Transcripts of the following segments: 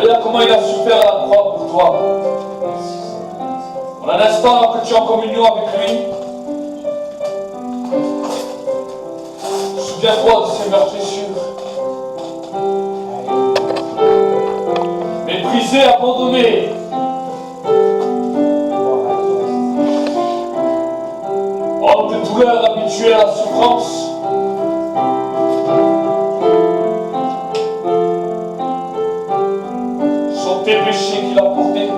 Regarde comment il a souffert à la croix pour toi. En un instant que tu es en communion avec lui, souviens-toi de ces meurtrissures. Méprisé, abandonné. Homme de douleur habitué à la souffrance. Sont tes péchés qu'il a portés.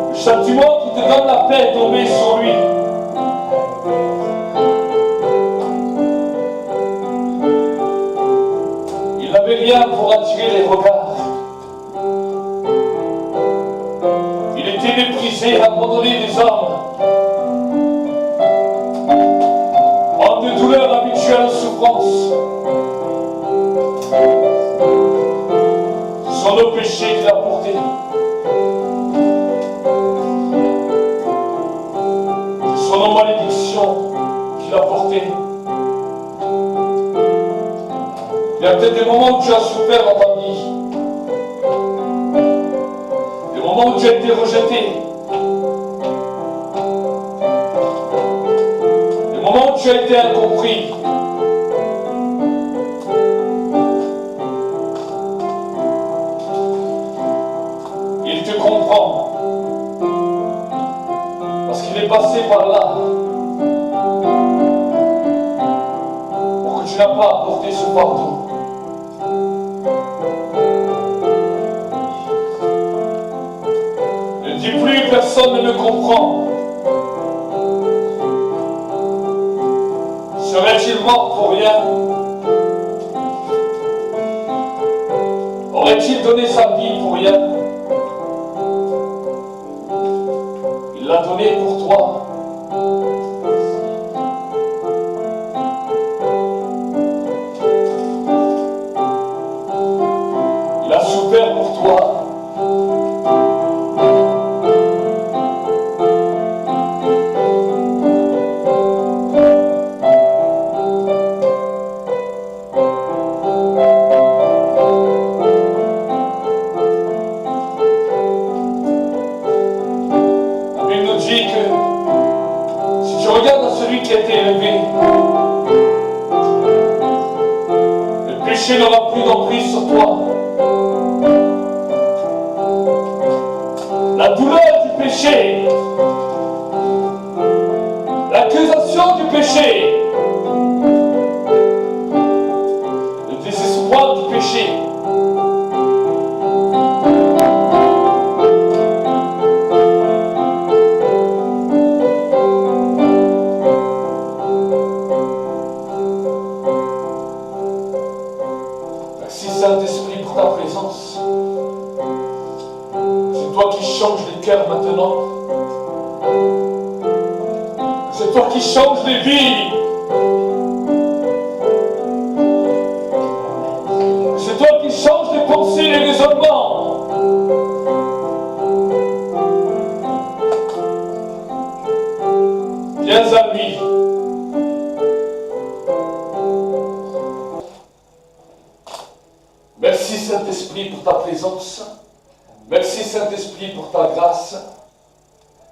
Le châtiment qui te donne la paix est tombé sur lui. Il n'avait rien pour attirer les regards. Il était méprisé, abandonné des hommes. Homme de douleur habitué à la souffrance. Ce sont nos péchés qu'il a portés. Ce sont nos malédictions qu'il a portées. Il y a peut-être des moments où tu as souffert dans ta vie. Des moments où tu as été rejeté. Des moments où tu as été incompris. Il te comprend. Parce qu'il est passé par là. Pour que tu n'as pas à porter ce fardeau. Ne dis plus personne ne me comprend. Serait-il mort pour rien? Aurait-il donné sa vie pour rien? Il l'a donné pour toi. Il a souffert pour toi. N'aura plus d'emprise sur toi. La douleur du péché, l'accusation du péché, le désespoir du péché, Saint-Esprit pour ta présence. C'est toi qui changes les cœurs maintenant. C'est toi qui changes les vies. C'est toi qui changes les pensées et les raisonnements. Viens à lui. Merci Saint-Esprit pour ta présence. Merci Saint-Esprit pour ta grâce.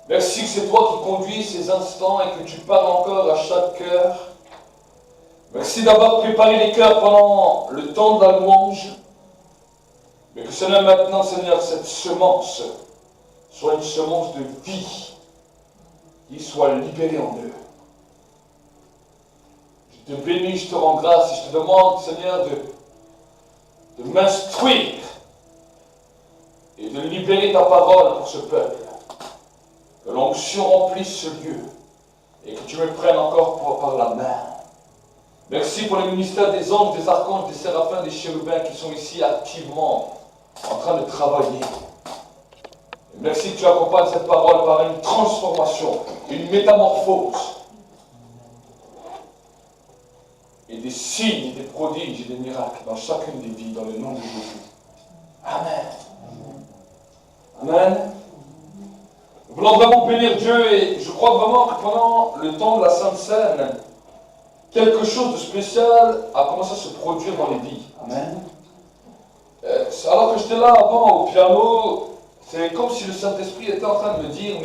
Merci que c'est toi qui conduis ces instants et que tu parles encore à chaque cœur. Merci d'avoir préparé les cœurs pendant le temps de la louange. Mais que Seigneur, maintenant, Seigneur, cette semence soit une semence de vie qui soit libérée en eux. Je te bénis, je te rends grâce et je te demande, Seigneur, de m'instruire et de libérer ta parole pour ce peuple. Que l'onction remplisse ce lieu et que tu me prennes encore par la main. Merci pour le ministère des anges, des archanges, des séraphins, des chérubins qui sont ici activement en train de travailler. Et merci que tu accompagnes cette parole par une transformation, une métamorphose. Et des signes, des prodiges et des miracles dans chacune des vies, dans le nom de Jésus. Amen. Amen. Nous voulons vraiment bénir Dieu et je crois vraiment que pendant le temps de la Sainte Seine, quelque chose de spécial a commencé à se produire dans les vies. Amen. alors que j'étais là avant au piano, c'est comme si le Saint-Esprit était en train de me dire,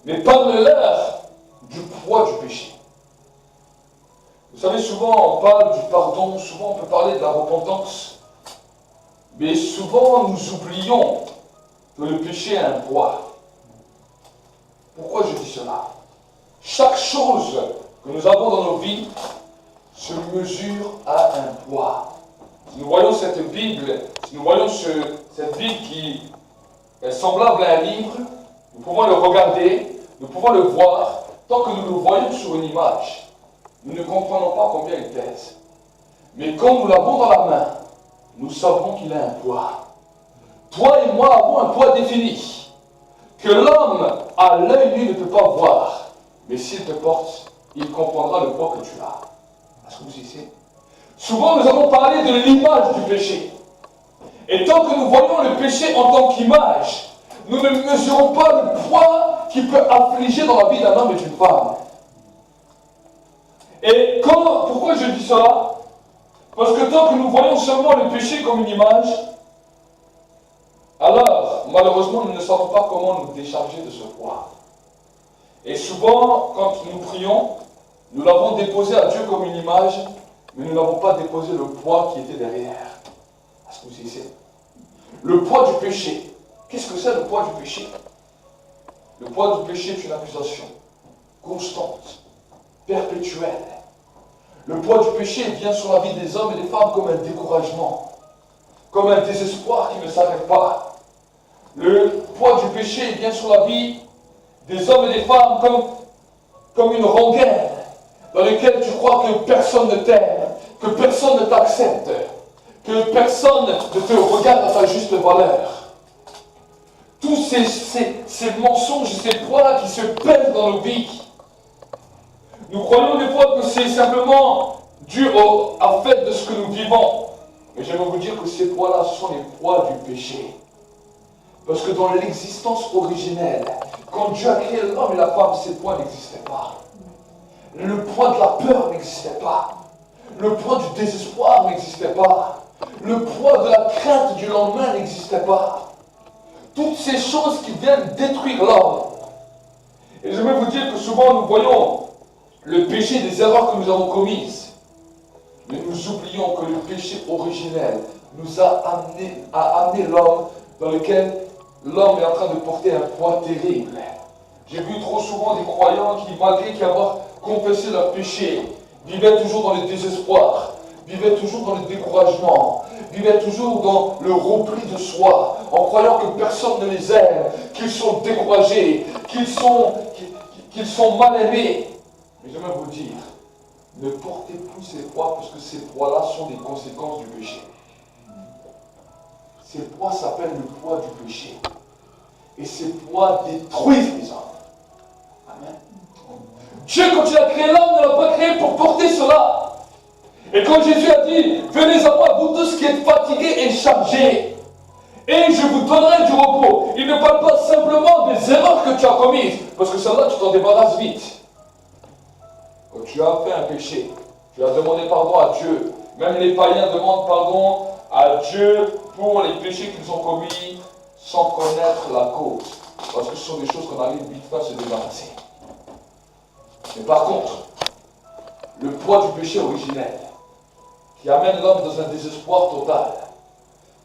mais parle-leur du poids du péché. Vous savez, souvent on parle du pardon, souvent on peut parler de la repentance, mais souvent nous oublions que le péché a un poids. Pourquoi je dis cela? Chaque chose que nous avons dans nos vies se mesure à un poids. Si nous voyons cette Bible, si nous voyons cette Bible qui est semblable à un livre, nous pouvons le regarder, nous pouvons le voir, tant que nous le voyons sur une image, nous ne comprenons pas combien il pèse. Mais quand nous l'avons dans la main, nous savons qu'il a un poids. Toi et moi avons un poids défini, que l'homme à l'œil nu ne peut pas voir, mais s'il te porte, il comprendra le poids que tu as. Est-ce que vous ici? Souvent nous avons parlé de l'image du péché. Et tant que nous voyons le péché en tant qu'image, nous ne mesurons pas le poids qu'il peut affliger dans la vie d'un homme et d'une femme. Et pourquoi je dis cela? Parce que tant que nous voyons seulement le péché comme une image, alors malheureusement nous ne savons pas comment nous décharger de ce poids. Et souvent, quand nous prions, nous l'avons déposé à Dieu comme une image, mais nous n'avons pas déposé le poids qui était derrière. Est-ce que vous savez? Le poids du péché. Qu'est-ce que c'est le poids du péché? Le poids du péché est une accusation constante, perpétuelle. Le poids du péché vient sur la vie des hommes et des femmes comme un découragement, comme un désespoir qui ne s'arrête pas. Le poids du péché vient sur la vie des hommes et des femmes comme une rengaine dans laquelle tu crois que personne ne t'aime, que personne ne t'accepte, que personne ne te regarde à ta juste valeur. Tous ces mensonges, ces poids qui se pèsent dans nos vies. Nous croyons des fois que c'est simplement dû à fait de ce que nous vivons. Mais j'aimerais vous dire que ces poids-là, ce sont les poids du péché. Parce que dans l'existence originelle, quand Dieu a créé l'homme et la femme, ces poids n'existaient pas. Le poids de la peur n'existait pas. Le poids du désespoir n'existait pas. Le poids de la crainte du lendemain n'existait pas. Toutes ces choses qui viennent détruire l'homme. Et j'aimerais vous dire que souvent nous voyons le péché des erreurs que nous avons commises. Mais nous oublions que le péché originel nous a amené l'homme dans lequel l'homme est en train de porter un poids terrible. J'ai vu trop souvent des croyants qui, malgré avoir confessé leur péché, vivaient toujours dans le désespoir, vivaient toujours dans le découragement, vivaient toujours dans le repli de soi, en croyant que personne ne les aime, qu'ils sont découragés, qu'ils sont mal aimés. Mais j'aimerais vous dire, ne portez plus ces poids, parce que ces poids-là sont des conséquences du péché. Ces poids s'appellent le poids du péché. Et ces poids détruisent les hommes. Amen. Dieu, quand il a créé l'homme, ne l'a pas créé pour porter cela. Et quand Jésus a dit, venez à moi, vous tous qui êtes fatigués et chargés, et je vous donnerai du repos. Il ne parle pas simplement des erreurs que tu as commises, parce que celle-là, tu t'en débarrasses vite. Quand tu as fait un péché, tu as demandé pardon à Dieu. Même les païens demandent pardon à Dieu pour les péchés qu'ils ont commis sans connaître la cause. Parce que ce sont des choses qu'on arrive vite fait à se débarrasser. Mais par contre, le poids du péché originel, qui amène l'homme dans un désespoir total,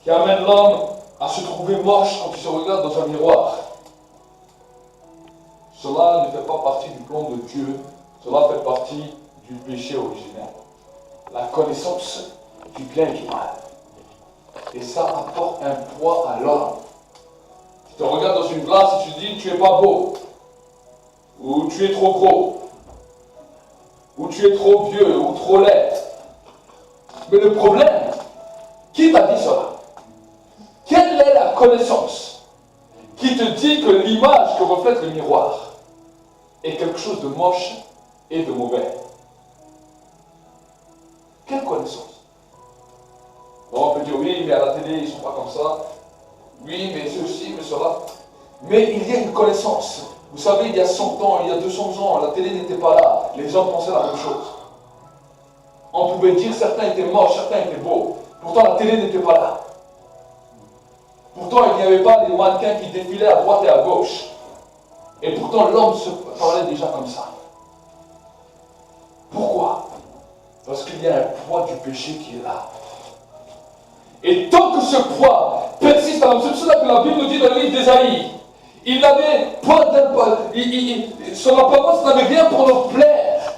qui amène l'homme à se trouver moche quand il se regarde dans un miroir, cela ne fait pas partie du plan de Dieu, cela fait partie du péché originel. La connaissance du bien et du mal. Et ça apporte un poids à l'homme. Tu te regardes dans une glace et tu dis tu es pas beau, ou tu es trop gros, ou tu es trop vieux, ou trop laid. Mais le problème, qui t'a dit cela? Quelle est la connaissance qui te dit que l'image que reflète le miroir est quelque chose de moche et de mauvais? Quelle connaissance? Bon, on peut dire oui, mais à la télé, ils ne sont pas comme ça. Oui, mais ceci, mais cela. Mais il y a une connaissance. Vous savez, il y a 100 ans, il y a 200 ans, la télé n'était pas là. Les gens pensaient la même chose. On pouvait dire certains étaient moches, certains étaient beaux. Pourtant, la télé n'était pas là. Pourtant, il n'y avait pas des mannequins qui défilaient à droite et à gauche. Et pourtant, l'homme se parlait déjà comme ça. Pourquoi? Parce qu'il y a un poids du péché qui est là. Et tant que ce poids persiste dans l'homme, c'est pour cela que la Bible nous dit dans le livre d'Ésaïe, il n'avait pas son apparence n'avait rien pour nous plaire,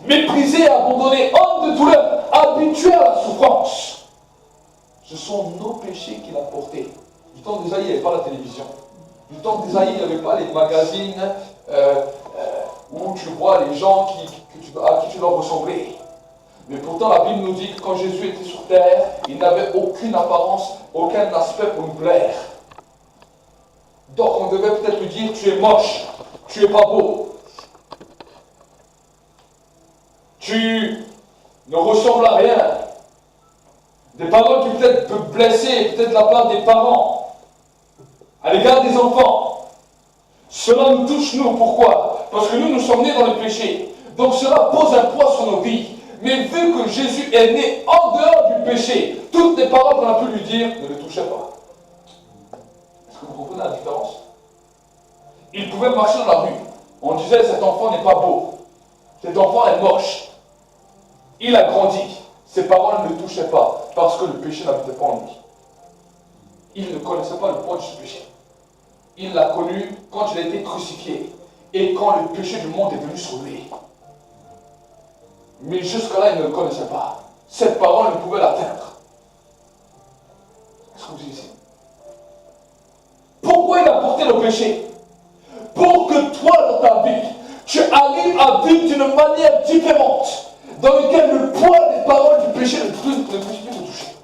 méprisé, abandonné, homme de douleur, habitué à la souffrance. Ce sont nos péchés qu'il a portés. Du temps d'Ésaïe, il n'y avait pas la télévision. Du temps d'Ésaïe, il n'y avait pas les magazines où tu vois les gens à qui tu dois ressembler. Mais pourtant, la Bible nous dit que quand Jésus était sur terre, il n'avait aucune apparence, aucun aspect pour nous plaire. Donc, on devait peut-être lui dire, tu es moche, tu es pas beau. Tu ne ressembles à rien. Des paroles qui peut-être peuvent blesser, peut-être de la part des parents, à l'égard des enfants. Cela nous touche, nous. Pourquoi? Parce que nous sommes nés dans le péché. Donc, cela pose un poids sur nos vies. Mais vu que Jésus est né en dehors du péché, toutes les paroles qu'on a pu lui dire ne le touchaient pas. Est-ce que vous comprenez la différence? Il pouvait marcher dans la rue. On disait, cet enfant n'est pas beau. Cet enfant est moche. Il a grandi. Ses paroles ne le touchaient pas parce que le péché n'habitait pas en lui. Il ne connaissait pas le poids du péché. Il l'a connu quand il a été crucifié et quand le péché du monde est venu sur lui. Mais jusque-là, il ne le connaissait pas. Cette parole ne pouvait l'atteindre. Est-ce que vous êtes ici? Pourquoi il a porté le péché? Pour que toi, dans ta vie, tu arrives à vivre d'une manière différente, dans laquelle le poids des paroles du péché ne puisse plus te toucher.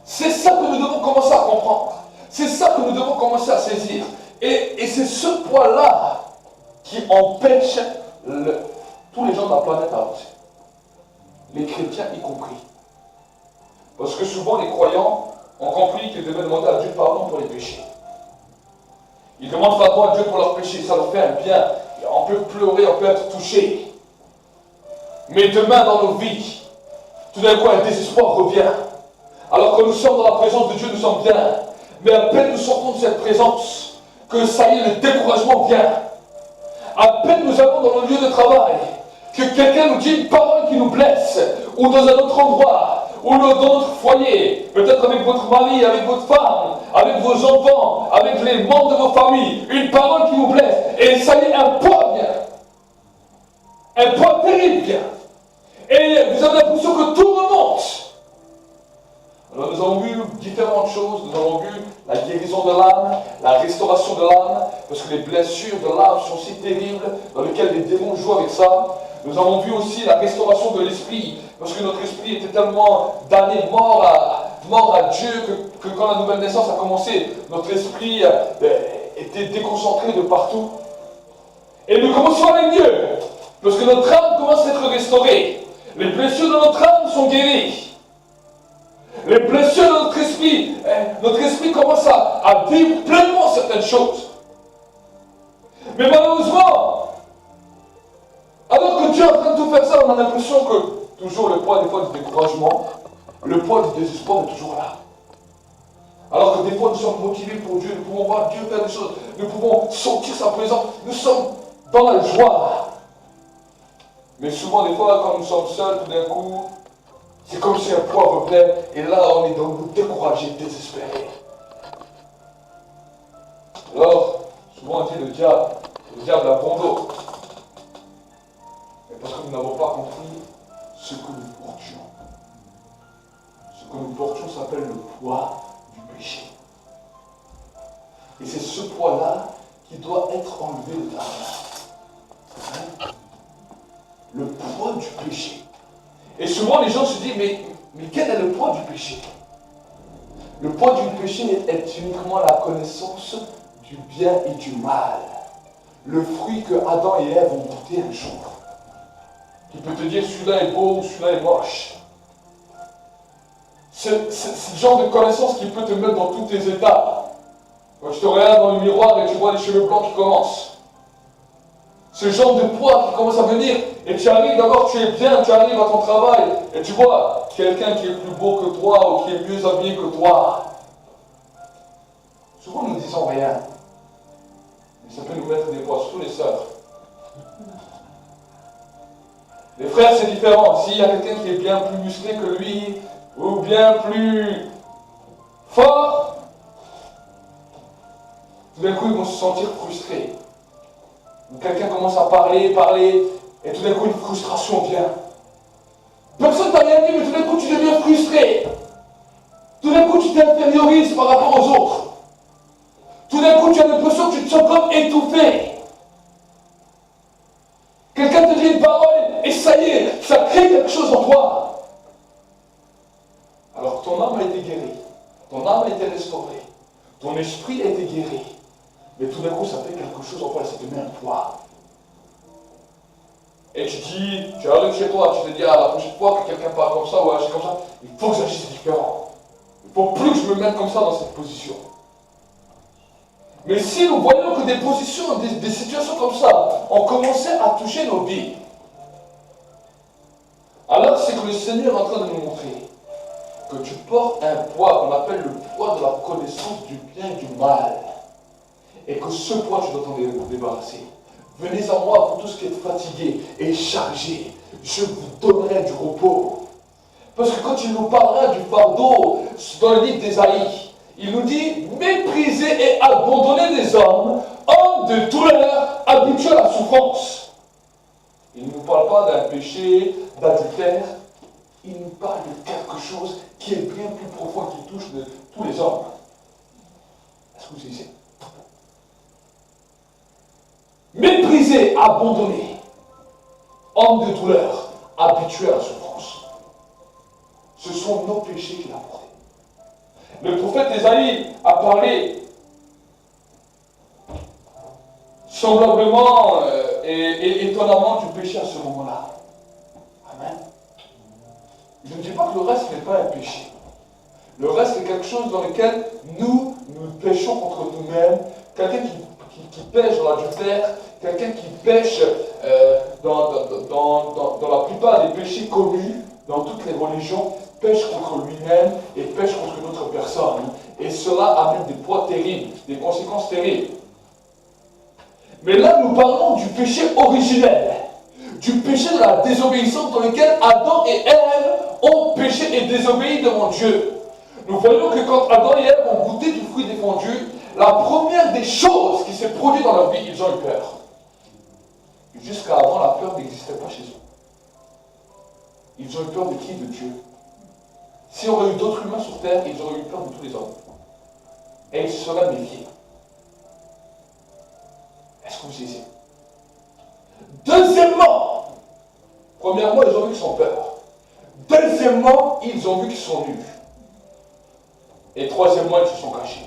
C'est ça que nous devons commencer à comprendre. C'est ça que nous devons commencer à saisir. Et c'est ce poids-là qui empêche tous les gens de la planète à avancer. Les chrétiens y compris. Parce que souvent les croyants ont compris qu'ils devaient demander à Dieu pardon pour les péchés. Ils demandent pardon à Dieu pour leurs péchés, ça leur fait un bien. On peut pleurer, on peut être touché. Mais demain dans nos vies, tout d'un coup un désespoir revient. Alors que nous sommes dans la présence de Dieu, nous sommes bien. Mais à peine nous sortons de cette présence, que ça y est, le découragement vient. À peine nous allons dans le lieu de travail, que quelqu'un nous dit une parole qui nous blesse, ou dans un autre endroit, ou dans notre foyer, peut-être avec votre mari, avec votre femme, avec vos enfants, avec les membres de vos familles, une parole qui vous blesse, et ça y est, un poids vient. Un poids terrible vient. Et vous avez l'impression que tout remonte. Alors nous avons vu différentes choses, nous avons vu la guérison de l'âme, la restauration de l'âme, parce que les blessures de l'âme sont si terribles, dans lesquelles les démons jouent avec ça. Nous avons vu aussi la restauration de l'esprit, parce que notre esprit était tellement damné, mort à Dieu, que quand la nouvelle naissance a commencé, notre esprit était déconcentré de partout. Et nous commençons à aller mieux, parce que notre âme commence à être restaurée. Les blessures de notre âme sont guéries. Les blessures de notre esprit commence à vivre pleinement certaines choses. Mais malheureusement, alors que Dieu est en train de tout faire ça, on a l'impression que toujours le poids des fois du découragement, le poids du désespoir est toujours là. Alors que des fois nous sommes motivés pour Dieu, nous pouvons voir Dieu faire des choses, nous pouvons sentir sa présence, nous sommes dans la joie. Mais souvent des fois quand nous sommes seuls, tout d'un coup, c'est comme si un poids revenait, et là on est dans le découragé, désespéré. Alors, souvent on dit le diable a bon dos. Mais parce que nous n'avons pas compris ce que nous portions. Ce que nous portions s'appelle le poids du péché. Et c'est ce poids-là qui doit être enlevé de ta main. Le poids du péché. Et souvent les gens se disent, mais quel est le poids du péché? Le poids du péché est uniquement la connaissance du bien et du mal. Le fruit que Adam et Ève ont porté un jour. Qui peut te dire, celui-là est beau ou celui-là est moche. C'est ce genre de connaissance qui peut te mettre dans tous tes états. Quand tu te regardes dans le miroir et tu vois les cheveux blancs qui commencent. Ce genre de poids qui commence à venir, et tu arrives d'abord, tu es bien, tu arrives à ton travail, et tu vois, quelqu'un qui est plus beau que toi ou qui est mieux habillé que toi, souvent nous ne disons rien. Mais ça peut nous mettre des poids, surtout les sœurs. Les frères, c'est différent. S'il y a quelqu'un qui est bien plus musclé que lui, ou bien plus fort, tout d'un coup, ils vont se sentir frustrés. Quelqu'un commence à parler, et tout d'un coup, une frustration vient. Personne ne t'a rien dit, mais tout d'un coup, tu deviens frustré. Tout d'un coup, tu t'infériorises par rapport aux autres. Tout d'un coup, tu as l'impression que tu te sens comme étouffé. Quelqu'un te dit une parole, et ça y est, ça crée quelque chose en toi. Alors, ton âme a été guérie. Ton âme a été restaurée. Ton esprit a été guéri. Mais tout d'un coup, ça fait quelque chose en toi, ça te met un poids. Et tu arrives chez toi, tu te dis, ah, la prochaine fois que quelqu'un parle comme ça ou agit comme ça, il faut que j'agisse différent. Il ne faut plus que je me mette comme ça dans cette position. Mais si nous voyons que des positions, des situations comme ça ont commencé à toucher nos vies, alors c'est que le Seigneur est en train de nous montrer que tu portes un poids qu'on appelle le poids de la connaissance du bien et du mal. Et que ce poids, tu dois t'en débarrasser. Venez à moi, pour tous qui êtes fatigués et chargés, je vous donnerai du repos. Parce que quand il nous parlera du fardeau dans le livre d'Ésaïe, il nous dit, méprisez et abandonnez les hommes de douleur, habitués à la souffrance. Il ne nous parle pas d'un péché, d'adultère, il nous parle de quelque chose qui est bien plus profond, qui touche de tous les hommes. Est-ce que vous savez? Méprisé, abandonné, homme de douleur, habitué à la souffrance. Ce sont nos péchés qu'il a portés. Le prophète Ésaïe a parlé semblablement et étonnamment du péché à ce moment-là. Amen. Je ne dis pas que le reste n'est pas un péché. Le reste est quelque chose dans lequel nous péchons contre nous-mêmes. Quelqu'un qui pêche dans l'adultère, quelqu'un qui pêche dans la plupart des péchés connus, dans toutes les religions, pêche contre lui-même et pêche contre une autre personne. Et cela amène des poids terribles, des conséquences terribles. Mais là, nous parlons du péché originel, du péché de la désobéissance dans lequel Adam et Ève ont péché et désobéi devant Dieu. Nous voyons que quand Adam et Ève ont goûté du fruit défendu, la première des choses qui s'est produite dans leur vie, ils ont eu peur. Jusqu'à avant, la peur n'existait pas chez eux. Ils ont eu peur de qui? De Dieu. S'il y aurait eu d'autres humains sur terre, ils auraient eu peur de tous les hommes. Et ils se seraient méfiés. Est-ce que vous saisissez? Deuxièmement, premièrement, ils ont vu qu'ils ont peur. Deuxièmement, ils ont vu qu'ils sont nus. Et troisièmement, ils se sont cachés.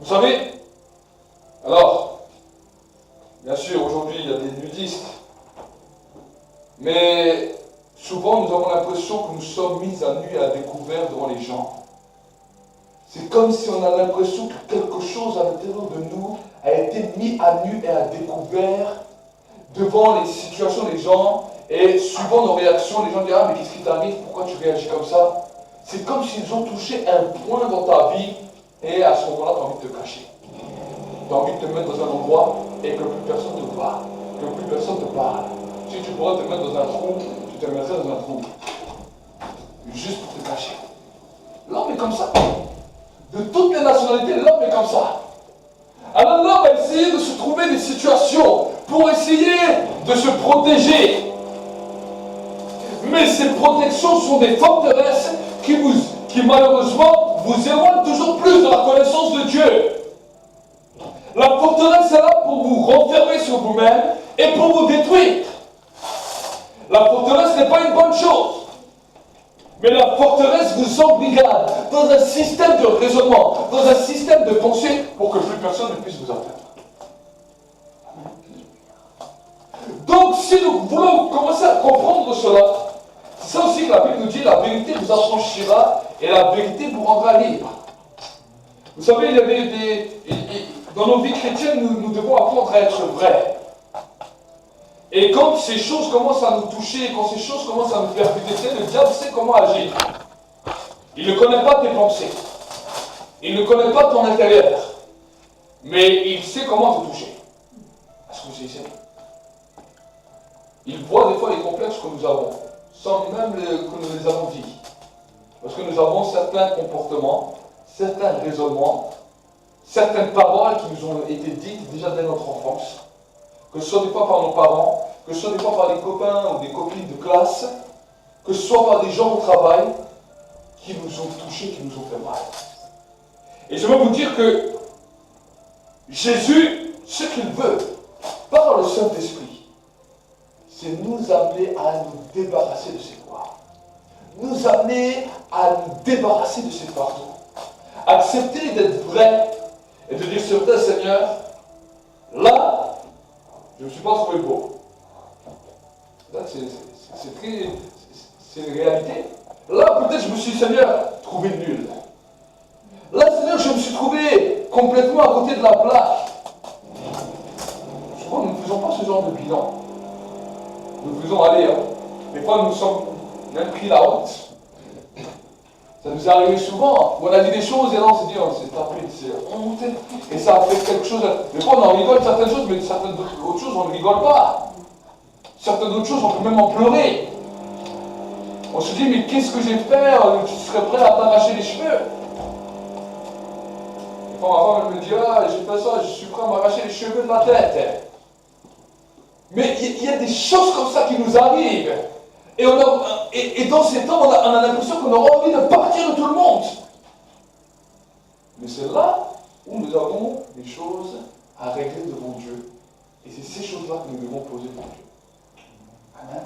Vous savez, alors, bien sûr, aujourd'hui, il y a des nudistes, mais souvent, nous avons l'impression que nous sommes mis à nu et à découvert devant les gens. C'est comme si on a l'impression que quelque chose à l'intérieur de nous a été mis à nu et à découvert devant les situations des gens, et suivant nos réactions, les gens disent, ah, mais qu'est-ce qui t'arrive? Pourquoi tu réagis comme ça? C'est comme s'ils ont touché un point dans ta vie, et à ce moment-là, tu as envie de te cacher. Tu as envie de te mettre dans un endroit et que plus personne ne te voit, que plus personne te parle. Si tu pourrais te mettre dans un trou, tu te mettrais dans un trou. Juste pour te cacher. L'homme est comme ça. De toutes les nationalités, l'homme est comme ça. Alors l'homme va essayer de se trouver des situations pour essayer de se protéger. Mais ces protections sont des forteresses qui malheureusement vous éloignent toujours plus de la connaissance de Dieu. La forteresse est là pour vous renfermer sur vous-même et pour vous détruire. La forteresse n'est pas une bonne chose. Mais la forteresse vous embrigade dans un système de raisonnement, dans un système de pensée pour que plus personne ne puisse vous atteindre. Donc si nous voulons commencer à comprendre cela, c'est ça aussi que la Bible nous dit, la vérité vous affranchira et la vérité vous rendra libre. Vous savez, il y avait dans nos vies chrétiennes, nous devons apprendre à être vrais. Et quand ces choses commencent à nous toucher, quand ces choses commencent à nous faire péter, le diable sait comment agir. Il ne connaît pas tes pensées. Il ne connaît pas ton intérieur. Mais il sait comment te toucher. Est-ce que vous savez? Il voit des fois les complexes que nous avons, sans même que nous les avons dit. Parce que nous avons certains comportements, certains raisonnements, certaines paroles qui nous ont été dites déjà dès notre enfance, que ce soit des fois par nos parents, que ce soit des fois par des copains ou des copines de classe, que ce soit par des gens au travail, qui nous ont touchés, qui nous ont fait mal. Et je veux vous dire que Jésus, ce qu'il veut, par le Saint-Esprit, c'est nous amener à nous débarrasser de ces poids. Nous amener à nous débarrasser de ces fardeaux. Accepter d'être vrai et de dire sur terre, Seigneur, là, je ne me suis pas trouvé beau. Là, c'est une réalité. Là, peut-être je me suis, Seigneur, trouvé nul. Là, Seigneur, je me suis trouvé complètement à côté de la plaque. Souvent, nous ne faisons pas ce genre de bilan. Nous faisons aller. Des fois, nous sommes même pris la honte. Ça nous est arrivé souvent. On a dit des choses et là, on s'est dit, on s'est tapé, c'est honte. Et ça a fait quelque chose. Des fois, on en rigole de certaines choses, mais certaines autres choses, on ne rigole pas. Certaines autres choses, on peut même en pleurer. On se dit, mais qu'est-ce que j'ai fait? Tu serais prêt à t'arracher les cheveux. Et quand ma femme me dit, ah, j'ai fait ça, je suis prêt à m'arracher les cheveux de la tête. Mais il y a des choses comme ça qui nous arrivent. Et dans ces temps, on a l'impression qu'on aura envie de partir de tout le monde. Mais c'est là où nous avons des choses à régler devant Dieu. Et c'est ces choses-là que nous devons poser devant Dieu. Amen.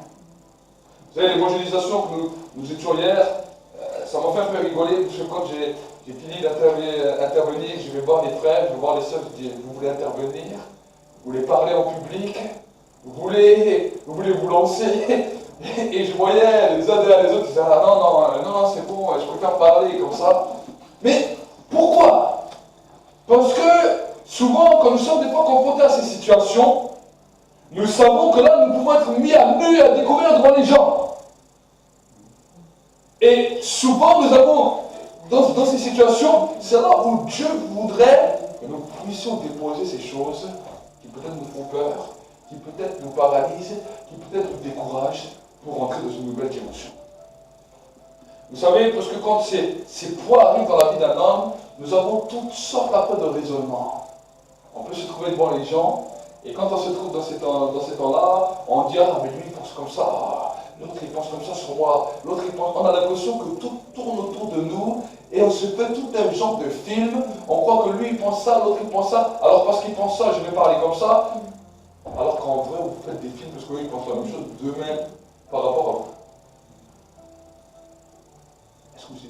Vous savez, l'évangélisation que nous étions hier, ça m'a fait un peu rigoler, parce que quand j'ai fini d'intervenir, je vais voir les frères, je vais voir les sœurs, je dis, vous voulez intervenir? Vous voulez parler en public? Vous voulez vous lancer? Et je voyais les uns derrière les autres, ils disaient, ah non, c'est bon, je préfère parler comme ça. Mais pourquoi? Parce que souvent, quand nous sommes des fois confrontés à ces situations, nous savons que là, nous pouvons être mis à nu et à découvrir devant les gens. Et souvent, nous avons, dans ces situations, c'est là où Dieu voudrait que nous puissions déposer ces choses qui peut-être nous font peur, qui peut-être nous paralysent, qui peut-être nous découragent pour entrer dans une nouvelle dimension. Vous savez, parce que quand ces poids arrivent dans la vie d'un homme, nous avons toutes sortes après de raisonnements. On peut se trouver devant les gens, et quand on se trouve dans ces temps-là, on dit, ah, mais lui il pense comme ça, l'autre il pense comme ça sur moi, l'autre il pense... On a l'impression que tout tourne autour de nous, et on se fait tout un genre de film, on croit que lui il pense ça, l'autre il pense ça, alors parce qu'il pense ça, je vais parler comme ça, alors qu'en vrai, vous faites des films parce qu'eux ils pensent la même chose d'eux-mêmes par rapport à vous. Est-ce que vous savez?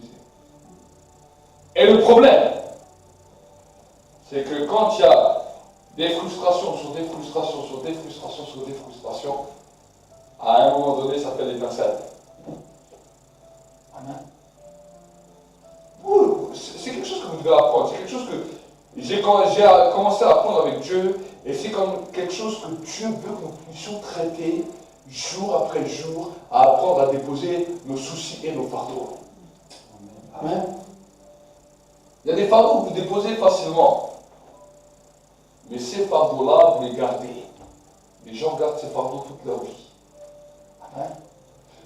Et le problème, c'est que quand il y a des frustrations sur des frustrations sur des frustrations sur des frustrations, à un moment donné, ça fait l'étincelle. Amen. C'est quelque chose que vous devez apprendre. C'est quelque chose que j'ai commencé à apprendre avec Dieu. Et c'est comme quelque chose que Dieu veut que nous puissions traiter jour après jour, à apprendre à déposer nos soucis et nos fardeaux. Amen. Il y a des fardeaux que vous déposez facilement. Mais ces fardeaux-là, vous les gardez. Les gens gardent ces fardeaux toute leur vie. Amen.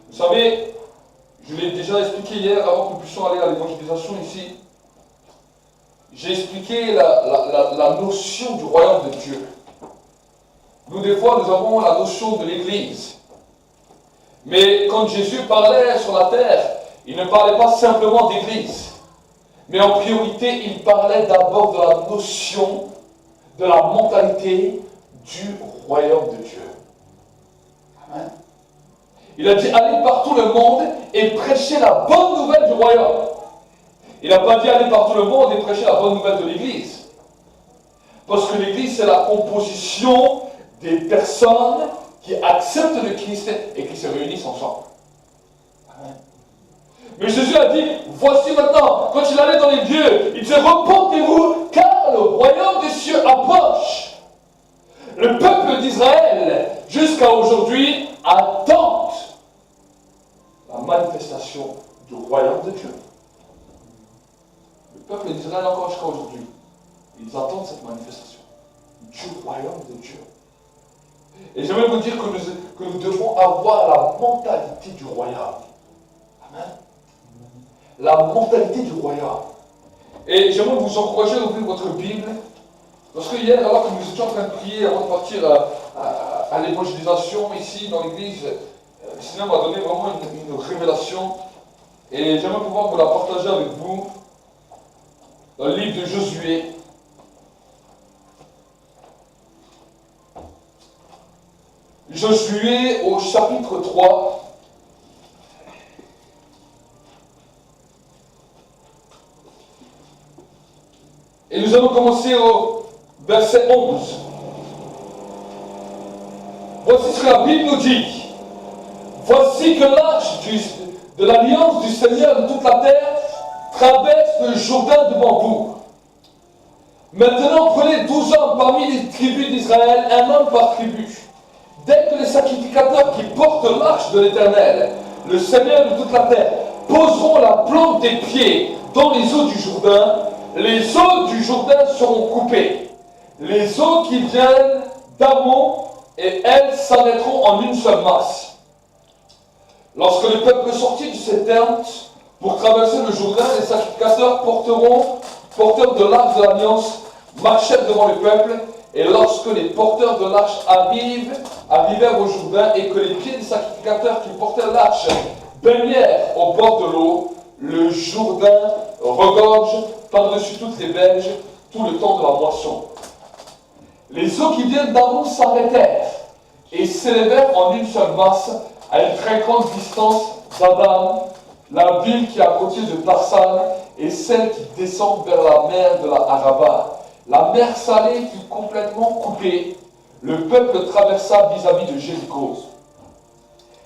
Vous savez, je l'ai déjà expliqué hier, avant que nous puissions aller à l'évangélisation ici. J'ai expliqué la notion du royaume de Dieu. Nous, des fois, nous avons la notion de l'Église. Mais quand Jésus parlait sur la terre, il ne parlait pas simplement d'Église. Mais en priorité, il parlait d'abord de la notion, de la mentalité du royaume de Dieu. Amen. Il a dit, allez par tout le monde et prêchez la bonne nouvelle du royaume. Il n'a pas dit, allez par tout le monde et prêchez la bonne nouvelle de l'Église. Parce que l'Église, c'est la composition des personnes qui acceptent le Christ et qui se réunissent ensemble. Amen. Mais Jésus a dit, voici maintenant, quand il allait dans les lieux, il disait, repentez-vous, car le royaume des cieux approche. Le peuple d'Israël, jusqu'à aujourd'hui, attendent la manifestation du royaume de Dieu. Le peuple d'Israël encore jusqu'à aujourd'hui, ils attendent cette manifestation du royaume de Dieu. Et j'aimerais vous dire que nous devons avoir la mentalité du royaume. Amen. La mentalité du royaume. Et j'aimerais vous encourager à ouvrir votre Bible. Parce que hier, alors que nous étions en train de prier avant de partir à l'évangélisation ici dans l'église, le Seigneur m'a donné vraiment une révélation. Et j'aimerais pouvoir vous la partager avec vous dans le livre de Josué. Josué au chapitre 3. Et nous allons commencer au verset 11. Voici ce que la Bible nous dit. Voici que l'arche de l'alliance du Seigneur de toute la terre traverse le Jourdain devant vous. Maintenant, prenez 12 hommes parmi les tribus d'Israël, un homme par tribu. Dès que les sacrificateurs qui portent l'arche de l'Éternel, le Seigneur de toute la terre, poseront la plante des pieds dans les eaux du Jourdain, les eaux du Jourdain seront coupées. Les eaux qui viennent d'Amon et elles s'arrêteront en une seule masse. Lorsque le peuple sortit de ses tentes pour traverser le Jourdain, les sacrificateurs porteurs de l'arche de l'Alliance, marchèrent devant le peuple, et lorsque les porteurs de l'arche arrivèrent au Jourdain, et que les pieds des sacrificateurs qui portaient l'arche baignèrent au bord de l'eau, le Jourdain regorge par-dessus toutes les berges tout le temps de la moisson. Les eaux qui viennent d'Amon s'arrêtèrent et s'élevèrent en une seule masse à une très grande distance d'Adam, la ville qui est à côté de Tarsan, et celle qui descend vers la mer de la Araba. La mer salée fut complètement coupée. Le peuple traversa vis-à-vis de Jéricho.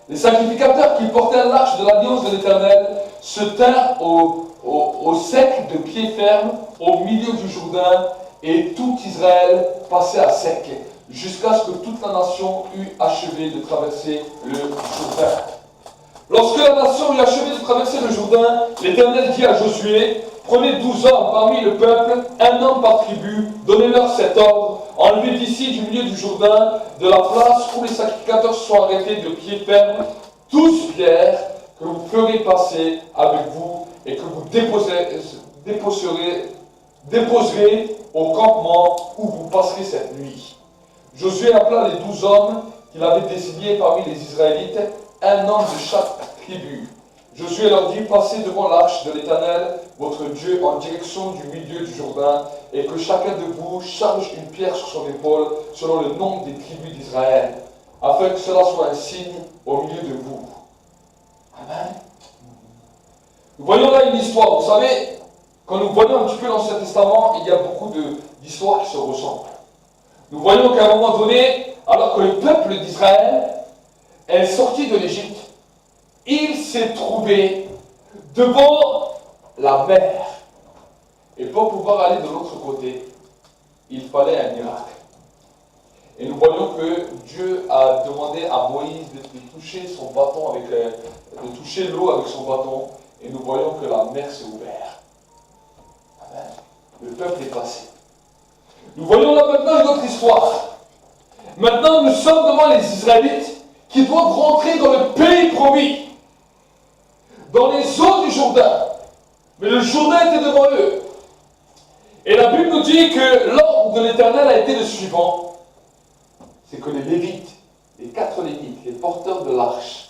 Les sacrificateurs qui portaient l'arche de l'alliance de l'Éternel se tinrent au sec de pied ferme au milieu du Jourdain, et tout Israël passait à sec, jusqu'à ce que toute la nation eût achevé de traverser le Jourdain. Lorsque la nation eut achevé de traverser le Jourdain, l'Éternel dit à Josué, prenez 12 hommes parmi le peuple, un homme par tribu, donnez-leur cet ordre, enlevez d'ici du milieu du Jourdain, de la place où les sacrificateurs sont arrêtés de pied ferme, 12 pierres que vous ferez passer avec vous et que vous déposerez au campement où vous passerez cette nuit. Josué appela les 12 hommes qu'il avait désignés parmi les Israélites, un homme de chaque tribu. Josué leur dit, passez devant l'arche de l'Éternel, votre Dieu, en direction du milieu du Jourdain, et que chacun de vous charge une pierre sur son épaule, selon le nombre des tribus d'Israël, afin que cela soit un signe au milieu de vous. Amen. Nous voyons là une histoire. Vous savez, quand nous voyons un petit peu l'Ancien Testament, il y a beaucoup d'histoires qui se ressemblent. Nous voyons qu'à un moment donné, alors que le peuple d'Israël est sorti de l'Égypte, il s'est trouvé devant la mer. Et pour pouvoir aller de l'autre côté, il fallait un miracle. Et nous voyons que Dieu a demandé à Moïse de toucher son bâton de toucher l'eau avec son bâton. Et nous voyons que la mer s'est ouverte. Amen. Le peuple est passé. Nous voyons là maintenant une autre histoire. Maintenant, nous sommes devant les Israélites qui doivent rentrer dans le pays promis, dans les eaux du Jourdain. Mais le Jourdain était devant eux. Et la Bible nous dit que l'ordre de l'Éternel a été le suivant. C'est que les Lévites, les 4 Lévites, les porteurs de l'arche,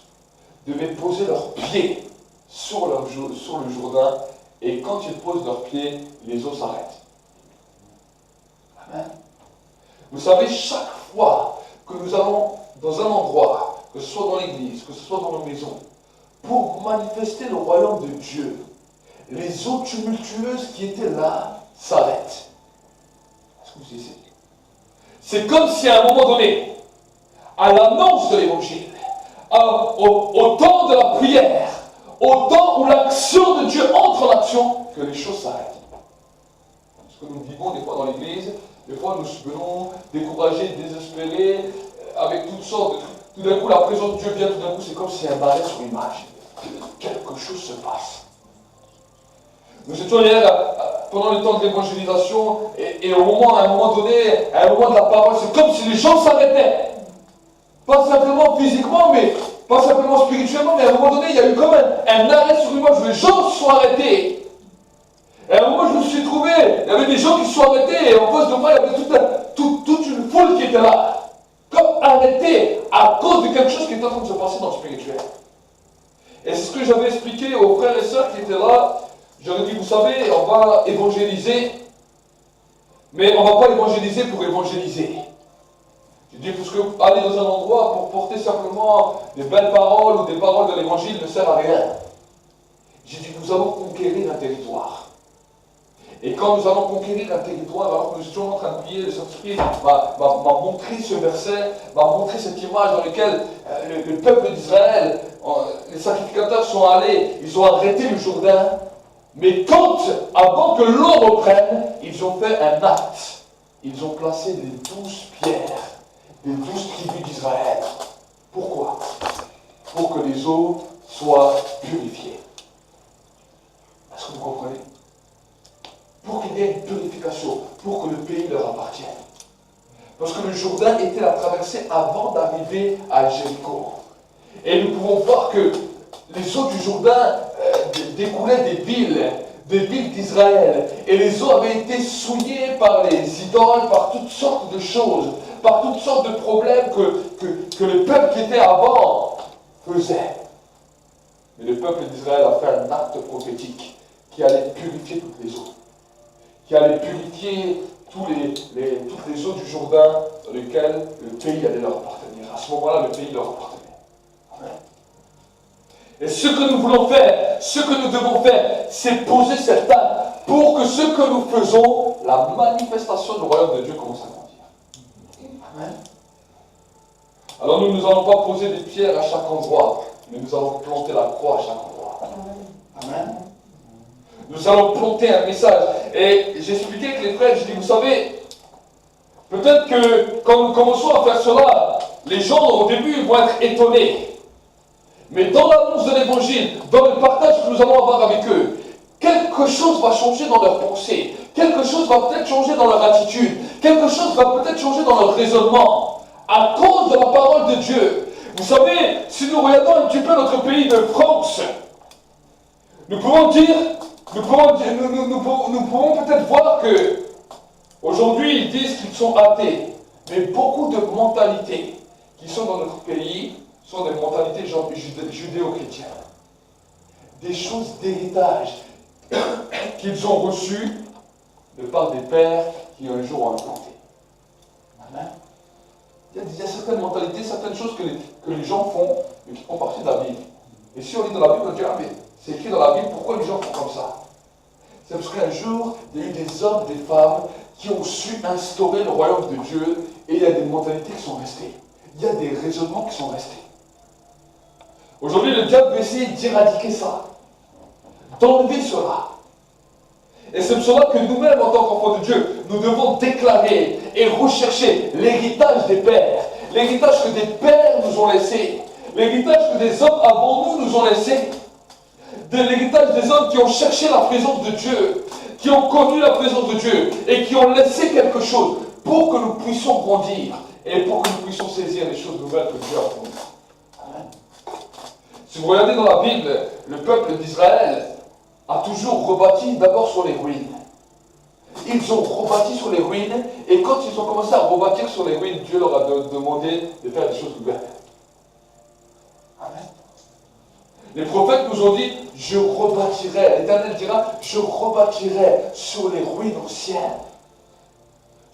devaient poser leurs pieds sur le Jourdain, et quand ils posent leurs pieds, les eaux s'arrêtent. Amen. Vous savez, chaque fois que nous allons dans un endroit, que ce soit dans l'église, que ce soit dans nos maisons, pour manifester le royaume de Dieu, les eaux tumultueuses qui étaient là s'arrêtent. Est-ce que vous savez? C'est comme si à un moment donné, à l'annonce de l'évangile, au temps de la prière, au temps où l'action de Dieu entre en action, que les choses s'arrêtent. Ce que nous vivons des fois dans l'église, des fois nous venons découragés, désespérés, avec toutes sortes de trucs. Tout d'un coup, la présence de Dieu vient, tout d'un coup, c'est comme si un arrêt sur image. Quelque chose se passe. Nous étions hier, pendant le temps de l'évangélisation, et à un moment donné, à un moment de la parole, c'est comme si les gens s'arrêtaient. Pas simplement physiquement, mais pas simplement spirituellement, mais à un moment donné, il y a eu comme un arrêt sur l'image où les gens se sont arrêtés. Et à un moment, je me suis trouvé, il y avait des gens qui se sont arrêtés, et en face de moi, il y avait toute une foule qui était là. Comme arrêtés à cause de quelque chose qui était en train de se passer dans le spirituel. Et c'est ce que j'avais expliqué aux frères et sœurs qui étaient là. J'aurais dit, vous savez, on va évangéliser, mais on ne va pas évangéliser pour évangéliser. Je dis, parce que aller dans un endroit pour porter simplement des belles paroles ou des paroles de l'évangile ne sert à rien. J'ai dit, nous allons conquérir un territoire. Et quand nous allons conquérir un territoire, alors que nous étions en train de prier, le Saint-Esprit m'a montré ce verset, m'a montré cette image dans laquelle le peuple d'Israël, les sacrificateurs sont allés, ils ont arrêté le Jourdain, mais avant que l'eau reprenne, ils ont fait un acte. Ils ont placé les 12 pierres des 12 tribus d'Israël. Pourquoi? Pour que les eaux soient purifiées. Est-ce que vous comprenez? Pour qu'il y ait une purification, pour que le pays leur appartienne. Parce que le Jourdain était la traversée avant d'arriver à Jéricho. Et nous pouvons voir que les eaux du Jourdain découlaient des villes d'Israël. Et les eaux avaient été souillées par les idoles, par toutes sortes de choses, par toutes sortes de problèmes que le peuple qui était avant faisait. Mais le peuple d'Israël a fait un acte prophétique qui allait purifier toutes les eaux, qui allait purifier toutes les eaux du Jourdain dans lesquelles le pays allait leur appartenir. À ce moment-là, le pays leur appartenait. Amen. Et ce que nous voulons faire, ce que nous devons faire, c'est poser cet acte pour que ce que nous faisons, la manifestation du royaume de Dieu commence à grandir. Amen. Alors nous n'allons pas poser des pierres à chaque endroit, mais nous allons planter la croix à chaque endroit. Amen. Nous allons planter un message. Et j'expliquais avec les frères, je dis, vous savez, peut-être que quand nous commençons à faire cela, les gens au début vont être étonnés. Mais dans l'annonce de l'évangile, dans le partage que nous allons avoir avec eux, quelque chose va changer dans leur pensée. Quelque chose va peut-être changer dans leur attitude. Quelque chose va peut-être changer dans leur raisonnement. À cause de la parole de Dieu. Vous savez, si nous regardons un petit peu notre pays de France, nous pouvons peut-être voir que aujourd'hui ils disent qu'ils sont athées, mais beaucoup de mentalités qui sont dans notre pays sont des mentalités judéo-chrétiennes. Des choses d'héritage qu'ils ont reçues de par des pères qui un jour ont implanté. Amen. Il y a certaines mentalités, certaines choses que les gens font, mais qui font partie de la Bible. Et si on lit dans la Bible, on dit, ah mais c'est écrit dans la Bible, pourquoi les gens font comme ça? C'est parce qu'un jour, il y a eu des hommes, des femmes, qui ont su instaurer le royaume de Dieu, et il y a des mentalités qui sont restées. Il y a des raisonnements qui sont restés. Aujourd'hui, le diable veut essayer d'éradiquer ça, d'enlever cela. Et c'est pour cela que nous-mêmes, en tant qu'enfants de Dieu, nous devons déclarer et rechercher l'héritage des pères, l'héritage que des pères nous ont laissé, l'héritage que des hommes avant nous ont laissé, de l'héritage des hommes qui ont cherché la présence de Dieu, qui ont connu la présence de Dieu et qui ont laissé quelque chose pour que nous puissions grandir et pour que nous puissions saisir les choses nouvelles que Dieu a pour nous. Amen. Si vous regardez dans la Bible, le peuple d'Israël a toujours rebâti d'abord sur les ruines. Ils ont rebâti sur les ruines, et quand ils ont commencé à rebâtir sur les ruines, Dieu leur a demandé de faire des choses nouvelles. Amen. Les prophètes nous ont dit, je rebâtirai, l'Éternel dira, je rebâtirai sur les ruines anciennes,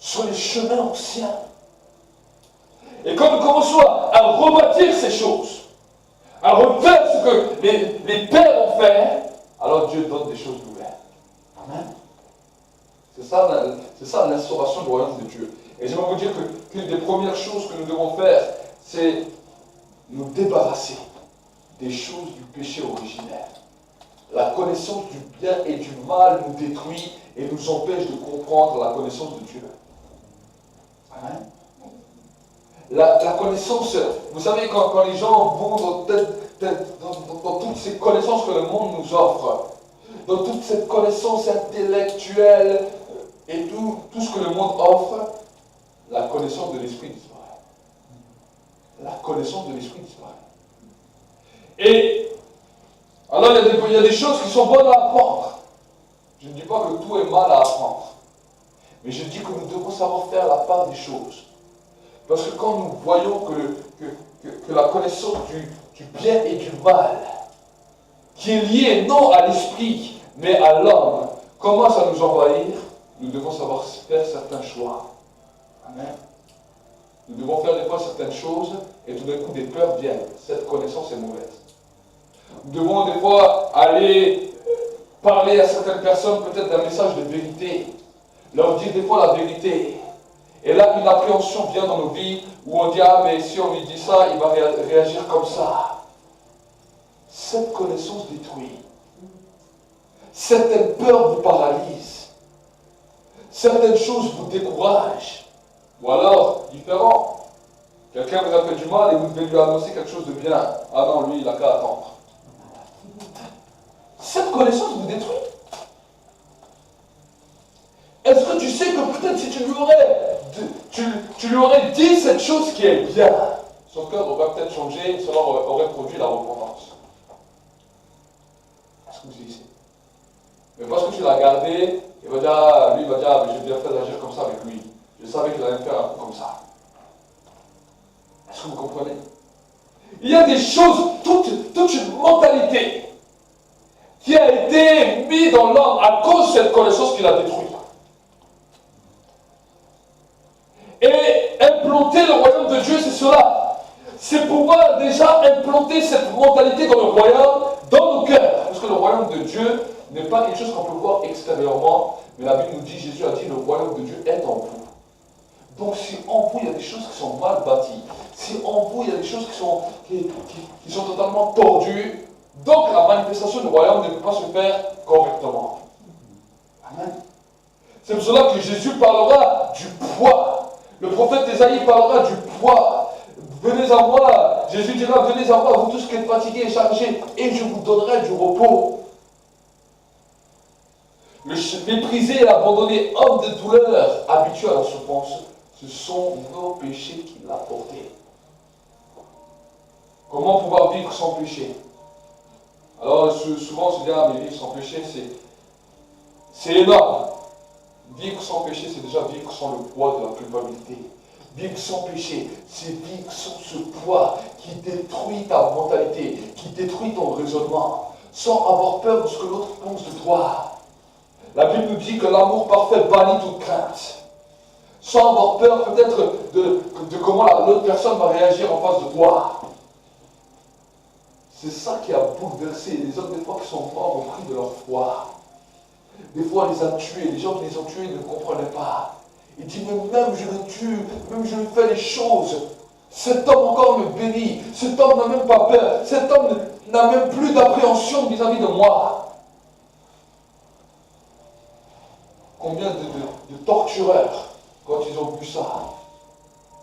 sur les chemins anciens. Et quand nous commençons à rebâtir ces choses, à refaire ce que les pères ont fait, alors Dieu donne des choses nouvelles. Amen. C'est ça l'instauration du royaume de Dieu. Et j'aimerais vous dire qu'une des premières choses que nous devons faire, c'est nous débarrasser des choses du péché originel. La connaissance du bien et du mal nous détruit et nous empêche de comprendre la connaissance de Dieu. Amen. La connaissance, vous savez, quand les gens vont dans toutes ces connaissances que le monde nous offre, dans toute cette connaissance intellectuelle et tout ce que le monde offre, la connaissance de l'esprit disparaît. La connaissance de l'esprit disparaît. Et alors il y a des choses qui sont bonnes à apprendre. Je ne dis pas que tout est mal à apprendre. Mais je dis que nous devons savoir faire la part des choses. Parce que quand nous voyons que la connaissance du bien et du mal, qui est liée non à l'esprit, mais à l'homme, commence à nous envahir, nous devons savoir faire certains choix. Amen. Nous devons faire des fois certaines choses, et tout d'un coup des peurs viennent. Cette connaissance est mauvaise. Nous devons des fois aller parler à certaines personnes peut-être d'un message de vérité, leur dire des fois la vérité. Et là, une appréhension vient dans nos vies où on dit, ah mais si on lui dit ça, il va réagir comme ça. Cette connaissance détruit. Certaines peurs vous paralysent. Certaines choses vous découragent. Ou alors, différent. Quelqu'un vous a fait du mal et vous devez lui annoncer quelque chose de bien. Ah non, lui, il n'a qu'à attendre. Cette connaissance vous détruit. Est-ce que tu sais que peut-être si tu lui aurais dit cette chose qui est bien, son cœur aurait peut-être changé, cela aurait produit la repentance. Est-ce que vous dites? Mais parce que tu l'as gardé, il va dire, ah, lui il va dire, ah, mais j'ai bien fait d'agir comme ça avec lui. Je savais qu'il allait me faire un coup comme ça. Est-ce que vous comprenez? Il y a des choses, toute une mentalité qui a été mise dans l'homme à cause de cette connaissance qu'il a détruite. Et implanter le royaume de Dieu, c'est cela. C'est pouvoir déjà implanter cette mentalité dans le royaume, dans nos cœurs. Parce que le royaume de Dieu n'est pas quelque chose qu'on peut voir extérieurement, mais la Bible nous dit, Jésus a dit, le royaume de Dieu est en vous. Donc si en vous, il y a des choses qui sont mal bâties, si en vous, il y a des choses qui sont totalement tordues, donc la manifestation du royaume ne peut pas se faire correctement. Amen. C'est pour cela que Jésus parlera du poids. Le prophète Ésaïe parlera du poids. Venez à moi, Jésus dira, venez à moi, vous tous qui êtes fatigués et chargés, et je vous donnerai du repos. Le mépriser et abandonner, homme de douleur, habitué à la souffrance, ce sont nos péchés qu'il a portés. Comment pouvoir vivre sans péché? Alors souvent on se dit, ah mais vivre sans péché, c'est énorme. Vivre sans péché, c'est déjà vivre sans le poids de la culpabilité. Vivre sans péché, c'est vivre sans ce poids qui détruit ta mentalité, qui détruit ton raisonnement, sans avoir peur de ce que l'autre pense de toi. La Bible nous dit que l'amour parfait bannit toute crainte. Sans avoir peur peut-être de comment l'autre personne va réagir en face de toi. C'est ça qui a bouleversé les hommes des fois qui sont morts au prix de leur foi. Des fois, on les a tués, les gens qui les ont tués ne comprenaient pas. Il dit, mais même je le tue, même je lui fais les choses. Cet homme encore me bénit, cet homme n'a même pas peur, cet homme n'a même plus d'appréhension vis-à-vis de moi. Combien de tortureurs, quand ils ont vu ça,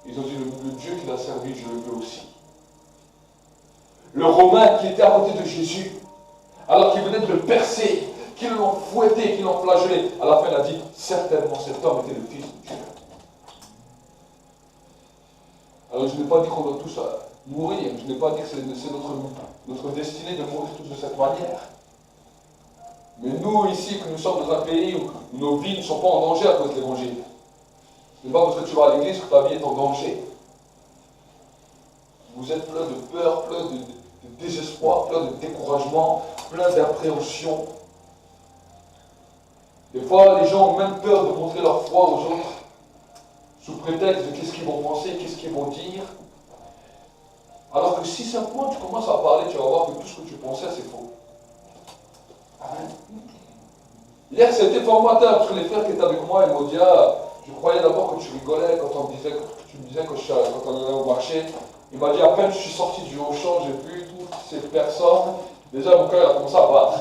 ils ont dit, le Dieu qui l'a servi, je le veux aussi. Le Romain qui était à côté de Jésus, alors qu'il venait de le percer, qu'ils l'ont fouetté, qu'ils l'ont flagellé, à la fin il a dit, certainement cet homme était le Fils de Dieu. Alors je n'ai pas dit qu'on doit tous mourir, je n'ai pas dit que c'est notre destinée de mourir tous de cette manière. Mais nous ici, que nous sommes dans un pays où nos vies ne sont pas en danger à cause de l'évangile. Ce n'est pas parce que tu vas à l'église que ta vie est en danger. Vous êtes plein de peur, plein de désespoir, plein de découragement, plein d'appréhension. Des fois, les gens ont même peur de montrer leur foi aux autres, sous prétexte de qu'est-ce qu'ils vont penser, qu'est-ce qu'ils vont dire. Alors que si simplement tu commences à parler, tu vas voir que tout ce que tu pensais, c'est faux. Amen. Hier, c'était formateur, parce que les frères qui étaient avec moi, ils m'ont dit, ah, je croyais d'abord que tu rigolais quand tu me disais que quand on allait au marché. Il m'a dit, à peine je suis sorti du Auchan, j'ai vu toutes ces personnes, déjà mon cœur a commencé à battre.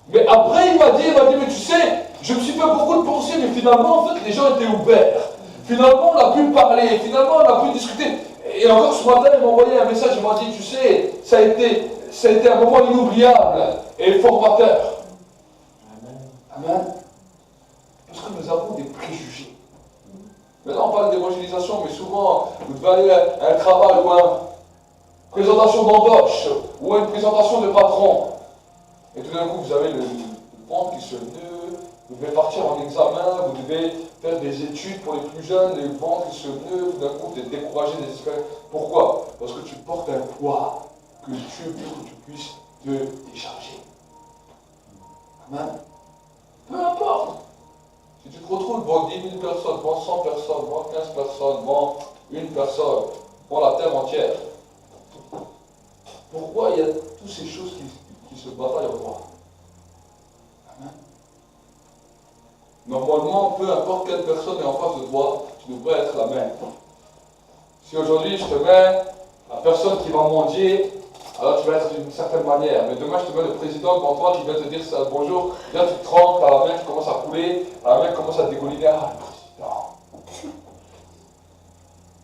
Mais après, il m'a dit, mais tu sais, je me suis fait beaucoup de pensées, mais finalement, en fait, les gens étaient ouverts. Finalement, on a pu parler, finalement, on a pu discuter. Et encore ce matin, il m'a envoyé un message, il m'a dit, tu sais, ça a été un moment inoubliable et formateur. Amen. Parce que nous avons des préjugés. Maintenant, on parle d'évangélisation, mais souvent, vous devez aller à un travail ou à une présentation d'embauche ou à une présentation de patron. Et tout d'un coup, vous avez le ventre qui se meut, vous devez partir en examen, vous devez faire des études pour les plus jeunes, le ventre qui se meut, tout d'un coup, vous êtes découragé, désespéré. Pourquoi? Parce que tu portes un poids que Dieu veut que tu puisses te décharger. Amen. Peu importe. Si tu te retrouves devant 10 000 personnes, devant 100 personnes, devant 15 personnes, devant une personne, devant la terre entière, pourquoi il y a toutes ces choses qui se bataillent en toi? Amen. Normalement, peu importe quelle personne est en face de toi, tu devrais être la même. Si aujourd'hui je te mets la personne qui va mendier, alors tu vas être d'une certaine manière. Mais demain je te mets le président devant toi qui vient te dire ça, bonjour, là tu te trempes, t'as la main qui commence à couler, la main commence à dégouliner. Ah, le président.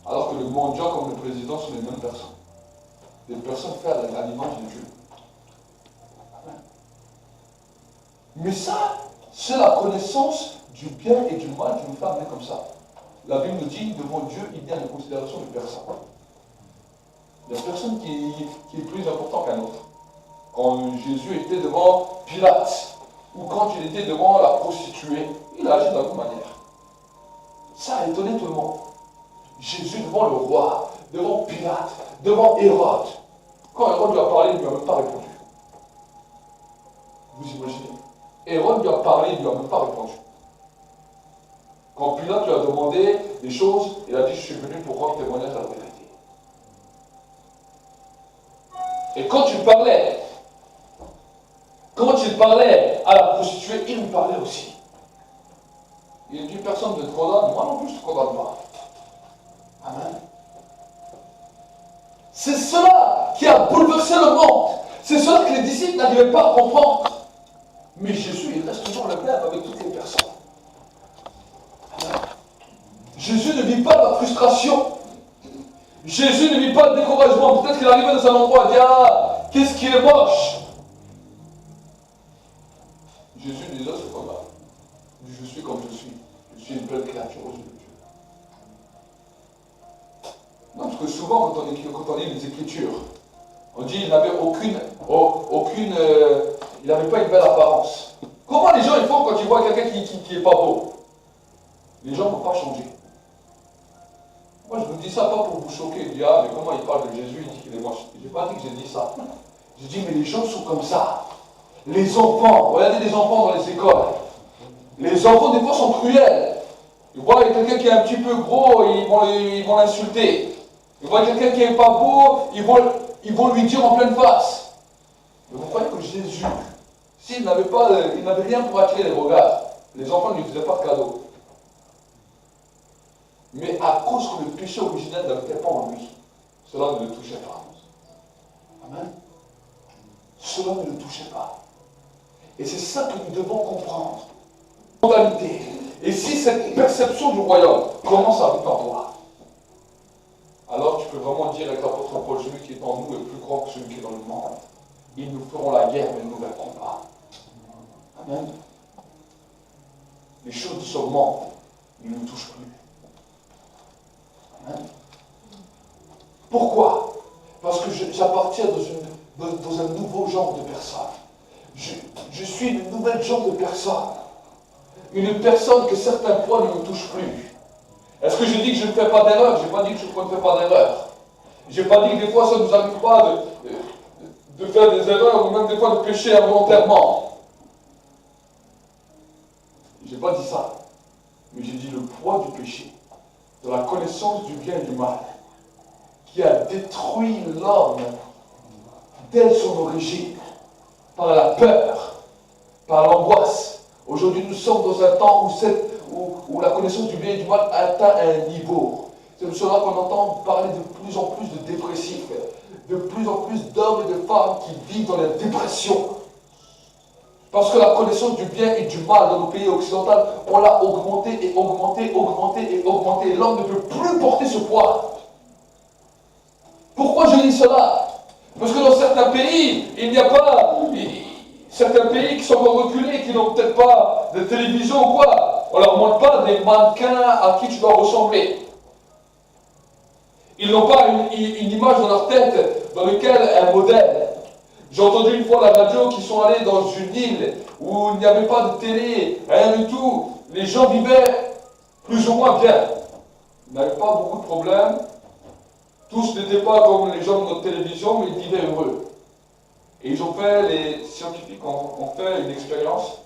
Alors que le mendiant comme le président sont les mêmes personnes. Des personnes faites à l'image de Dieu. Mais ça, c'est la connaissance du bien et du mal qui nous fait amener comme ça. La Bible nous dit, devant Dieu, il n'y a de considération de personne. Il n'y a personne qui est plus important qu'un autre. Quand Jésus était devant Pilate, ou quand il était devant la prostituée, il a agi de la même manière. Ça a étonné tout le monde. Jésus devant le roi, devant Pilate, devant Hérode. Quand Hérode lui a parlé, il ne lui a même pas répondu. Vous imaginez? Hérode lui a parlé, il ne lui a même pas répondu. Quand Pilate lui a demandé des choses, il a dit, je suis venu pour rendre témoignage à la vérité. Et quand il parlait à la prostituée, il lui parlait aussi. Il dit, personne ne te condamne, moi non plus je ne te condamne pas. Amen. C'est cela qui a bouleversé le monde. C'est cela que les disciples n'arrivaient pas à comprendre. Mais Jésus, il reste toujours le même avec toutes les personnes. Amen. Jésus ne vit pas la frustration. Jésus ne vit pas le découragement. Peut-être qu'il arrivait dans un endroit et dit, ah, qu'est-ce qui est moche. Jésus disait, c'est pas grave. Je suis comme je suis. Je suis une belle créature aux yeux de Dieu. Non, parce que souvent, quand on lit les Écritures, on dit qu'il n'avait il n'avait pas une belle apparence. Comment les gens ils font quand ils voient quelqu'un qui n'est pas beau? Les gens ne vont pas changer. Moi, je vous dis ça pas pour vous choquer. Dire, ah, mais comment il parle de Jésus, il dit qu'il est moche. Je n'ai pas dit que j'ai dit ça. J'ai dit, mais les gens sont comme ça. Les enfants, regardez les enfants dans les écoles. Les enfants, des fois, sont cruels. Ils voient quelqu'un qui est un petit peu gros, ils vont l'insulter. Ils voient quelqu'un qui n'est pas beau, ils vont lui dire en pleine face. Mais vous croyez que Jésus, s'il n'avait rien pour attirer les regards, les enfants ne lui faisaient pas de cadeaux. Mais à cause que le péché originel n'habitait pas en lui, cela ne le touchait pas. Amen. Cela ne le touchait pas. Et c'est ça que nous devons comprendre. Mentalité. Et si cette perception du royaume commence à vivre en toi, alors tu peux vraiment dire avec l'apôtre Paul, celui qui est en nous est plus grand que celui qui est dans le monde. Ils nous feront la guerre, mais nous ne vaincrons pas. Amen. Les choses de ce monde ne nous touchent plus. Amen. Pourquoi? Parce que j'appartiens dans un nouveau genre de personne. Je suis une nouvelle genre de personne. Une personne que certains points ne me touchent plus. Est-ce que je dis que je ne fais pas d'erreur? Je n'ai pas dit que je ne fais pas d'erreur. Je n'ai pas dit que des fois ça ne nous arrive pas de faire des erreurs ou même des fois de pécher involontairement. Je n'ai pas dit ça. Mais j'ai dit le poids du péché, de la connaissance du bien et du mal, qui a détruit l'homme dès son origine, par la peur, par l'angoisse. Aujourd'hui, nous sommes dans un temps où la connaissance du bien et du mal atteint un niveau. C'est pour cela qu'on entend parler de plus en plus de dépressifs, de plus en plus d'hommes et de femmes qui vivent dans la dépression. Parce que la connaissance du bien et du mal dans nos pays occidentaux, on l'a augmenté et augmenté, augmenté et augmenté. Et l'homme ne peut plus porter ce poids. Pourquoi je dis cela? Parce que dans certains pays, il n'y a pas... Certains pays qui sont encore reculés, qui n'ont peut-être pas de télévision ou quoi, on ne leur montre pas des mannequins à qui tu dois ressembler. Ils n'ont pas une image dans leur tête dans laquelle un modèle. J'ai entendu une fois à la radio qu'ils sont allés dans une île où il n'y avait pas de télé, rien du tout. Les gens vivaient plus ou moins bien. Ils n'avaient pas beaucoup de problèmes. Tous n'étaient pas comme les gens de notre télévision, mais ils vivaient heureux. Et ils ont fait, les scientifiques ont fait une expérience.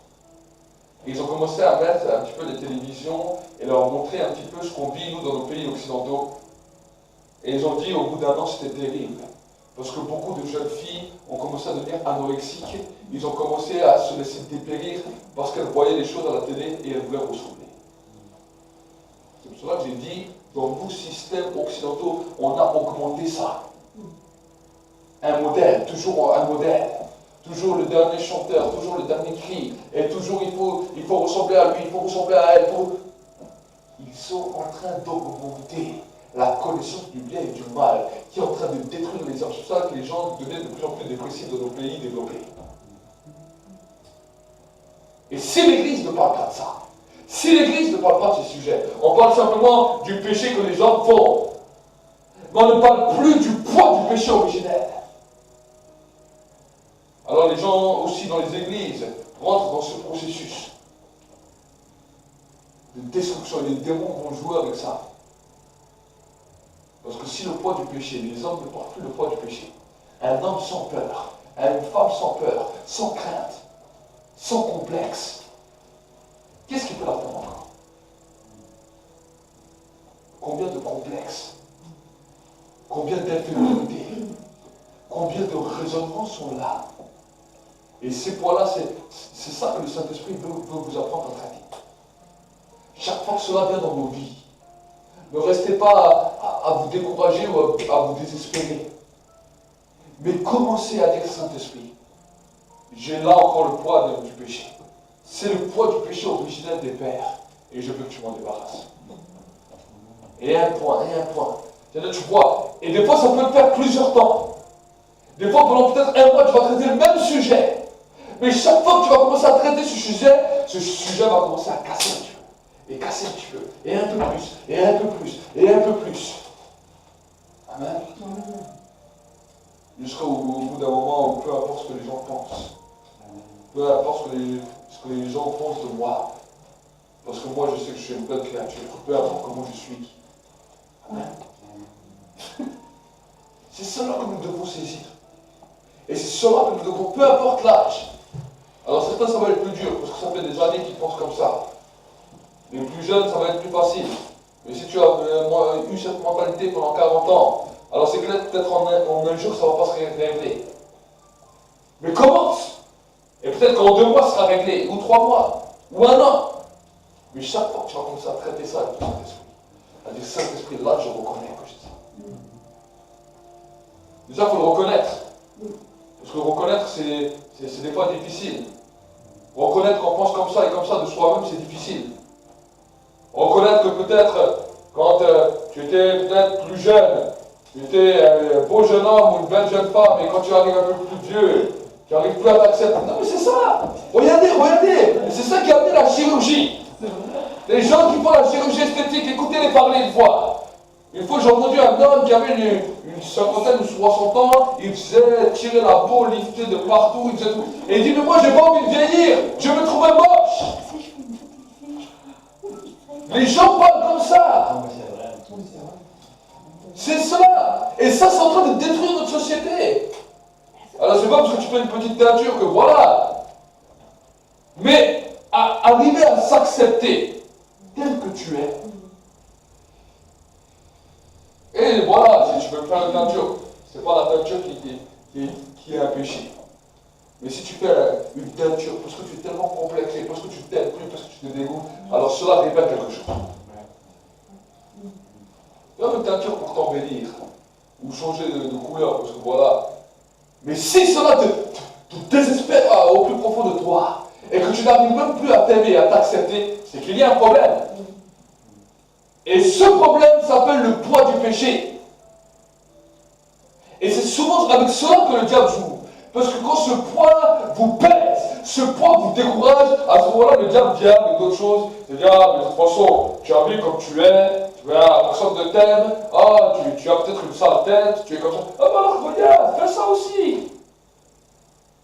Et ils ont commencé à mettre un petit peu des télévisions et leur montrer un petit peu ce qu'on vit, nous, dans nos pays occidentaux. Et ils ont dit, au bout d'un an, c'était terrible. Parce que beaucoup de jeunes filles ont commencé à devenir anorexiques. Ils ont commencé à se laisser dépérir parce qu'elles voyaient les choses à la télé et elles voulaient ressembler. C'est pour cela que j'ai dit, dans nos systèmes occidentaux, on a augmenté ça. Un modèle, toujours un modèle. Toujours le dernier chanteur, toujours le dernier cri. Et toujours il faut ressembler à lui, il faut ressembler à elle. Ils sont en train d'augmenter la connaissance du bien et du mal, qui est en train de détruire les hommes. C'est pour ça que les gens deviennent de plus en plus dépressifs dans nos pays développés. Et si l'Église ne parle pas de ça, si l'Église ne parle pas de ces sujets, on parle simplement du péché que les hommes font, mais on ne parle plus du poids du péché originel. Alors les gens aussi dans les églises rentrent dans ce processus de destruction. Et les démons vont jouer avec ça. Parce que si le poids du péché, les hommes ne portent plus le poids du péché, un homme sans peur, une femme sans peur, sans crainte, sans complexe, qu'est-ce qui peut l'attendre encore? Combien de complexes? Combien d'infériorité? Combien de raisonnements sont là? Et ces poids-là, c'est ça que le Saint-Esprit veut vous apprendre à traiter. Chaque fois que cela vient dans nos vies, ne restez pas à vous décourager ou à vous désespérer. Mais commencez à dire, Saint-Esprit, j'ai là encore le poids du péché. C'est le poids du péché originel des pères. Et je veux que tu m'en débarrasses. Et un point. C'est-à-dire, tu vois, et des fois, ça peut faire plusieurs temps. Des fois, pendant peut-être un mois, tu vas traiter le même sujet. Mais chaque fois que tu vas commencer à traiter ce sujet va commencer à casser un petit peu. Et casser un petit peu. Et un peu plus. Et un peu plus. Et un peu plus. Amen. Jusqu'au bout d'un moment où peu importe ce que les gens pensent. Peu importe ce que les gens pensent de moi. Parce que moi, je sais que je suis une belle créature. Peu importe comment je suis. Amen. C'est cela que nous devons saisir. Et c'est cela que nous devons, peu importe l'âge. Alors certains, ça va être plus dur, parce que ça fait des années qu'ils pensent comme ça. Les plus jeunes, ça va être plus facile. Mais si tu as eu cette mentalité pendant 40 ans, alors c'est clair, peut-être en un jour, ça ne va pas se régler. Mais commence. Et peut-être qu'en 2 mois, ça sera réglé, ou 3 mois, ou 1 an. Mais chaque fois que tu vas commencer à traiter ça avec ton Saint-Esprit, à dire, Saint-Esprit, là, je reconnais que j'ai ça. Déjà, il faut le reconnaître. Parce que reconnaître, c'est des fois difficile. Reconnaître qu'on pense comme ça et comme ça de soi-même, c'est difficile. Reconnaître que peut-être, quand tu étais peut-être plus jeune, tu étais un beau jeune homme ou une belle jeune femme, et quand tu arrives un peu plus vieux, tu n'arrives plus à t'accepter. Non mais c'est ça. Regardez. C'est ça qui a amené la chirurgie. Les gens qui font la chirurgie esthétique, écoutez-les parler une fois. Une fois, j'ai entendu un homme qui avait une cinquantaine ou 60 ans, il faisait tirer la peau, lifter de partout, il faisait tout. Et il dit, mais moi, j'ai pas envie de vieillir, je me trouvais moche. Les gens parlent comme ça. C'est cela. Et ça, c'est en train de détruire notre société. Alors, c'est pas parce que tu fais une petite teinture que voilà. Mais arriver à s'accepter tel que tu es. Et voilà, si tu veux faire une teinture, c'est pas la teinture qui est un péché. Mais si tu fais une teinture parce que tu es tellement complexé, parce que tu t'aimes plus, parce que tu te dégoûtes, alors cela révèle quelque chose. Tu as une teinture pour t'embellir, ou changer de couleur, parce que voilà. Mais si cela te désespère au plus profond de toi, tu n'arrives même plus à t'aimer, à t'accepter, c'est qu'il y a un problème. Et ce problème s'appelle le poids du péché. Et c'est souvent avec cela que le diable joue. Parce que quand ce poids vous pèse, ce poids vous décourage, à ce moment-là, le diable vient avec d'autres choses. Il dit, ah, mais de toute façon, tu as vu comme tu es, personne ne t'aime, ah, tu as peut-être une sale tête, tu es comme ça. Ah, bah alors, regarde, fais ça aussi.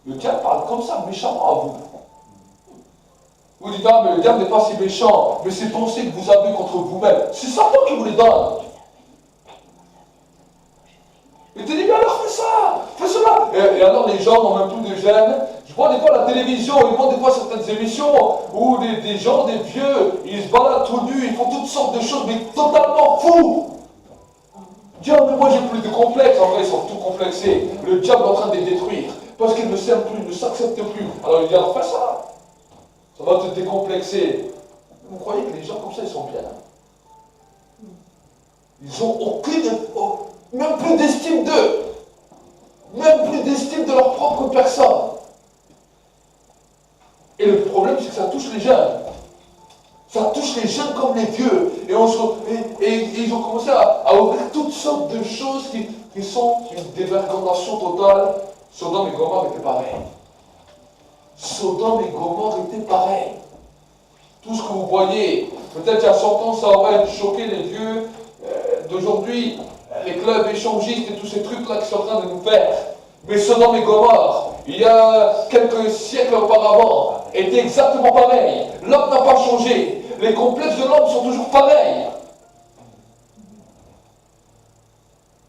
Le diable parle comme ça, méchamment à vous. Vous dites, ah, mais le diable n'est pas si méchant, mais ces pensées que vous avez contre vous-même, c'est Satan qui vous les donne. Il te dit, mais alors fais cela. Et alors les gens n'ont même plus de gêne. Je vois des fois la télévision, ils voient des fois certaines émissions où des gens, des vieux, ils se baladent tout nus, ils font toutes sortes de choses, mais totalement fous. Dieu, mais moi j'ai plus de complexe. En vrai, ils sont tout complexés. Le diable est en train de les détruire. Parce qu'ils ne s'aiment plus, ils ne s'acceptent plus. Alors il dit, alors fais ça. Ça va te décomplexer. Vous croyez que les gens comme ça, ils sont bien? Ils n'ont aucune, même plus d'estime d'eux. Même plus d'estime de leur propre personne. Et le problème, c'est que ça touche les jeunes. Ça touche les jeunes comme les vieux. Et ils ont commencé à ouvrir toutes sortes de choses qui sont une dévergondation totale. Sodome et Gomorrhe étaient pareils. Sodome et Gomorrhe étaient pareils. Tout ce que vous voyez, peut-être il y a 100 ans, ça aurait choqué les vieux d'aujourd'hui, les clubs échangistes et tous ces trucs-là qui sont en train de nous faire. Mais Sodome et Gomorrhe, il y a quelques siècles auparavant, étaient exactement pareils. L'homme n'a pas changé. Les complexes de l'homme sont toujours pareils.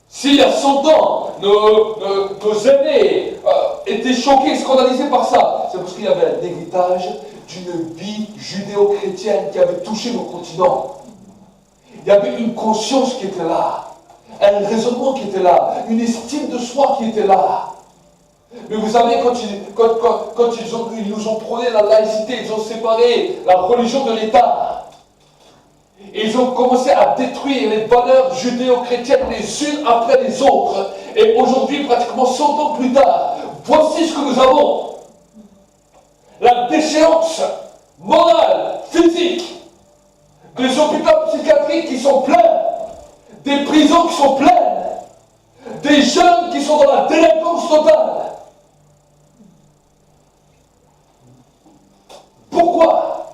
S'il y a 100 ans, nos aînés étaient choqués, scandalisés par ça, c'est parce qu'il y avait un héritage d'une vie judéo-chrétienne qui avait touché nos continents. Il y avait une conscience qui était là, un raisonnement qui était là, une estime de soi qui était là. Mais vous savez, quand ils nous ont prôné la laïcité, ils ont séparé la religion de l'État. Et ils ont commencé à détruire les valeurs judéo-chrétiennes les unes après les autres. Et aujourd'hui, pratiquement 100 ans plus tard, voici ce que nous avons. La déchéance morale, physique, des hôpitaux psychiatriques qui sont pleins, des prisons qui sont pleines, des jeunes qui sont dans la délinquance totale. Pourquoi?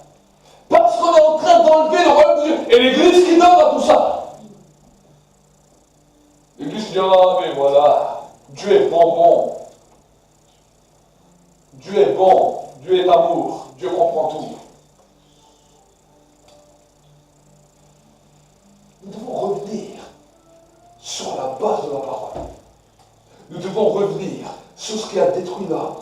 Parce qu'on est en train d'enlever le royaume de Dieu. Et l'Église qui donne à tout ça. L'Église qui dit, ah mais voilà, Dieu est bon. Dieu est bon, Dieu est amour, Dieu comprend tout. Nous devons revenir sur la base de la parole. Nous devons revenir sur ce qui a détruit l'homme.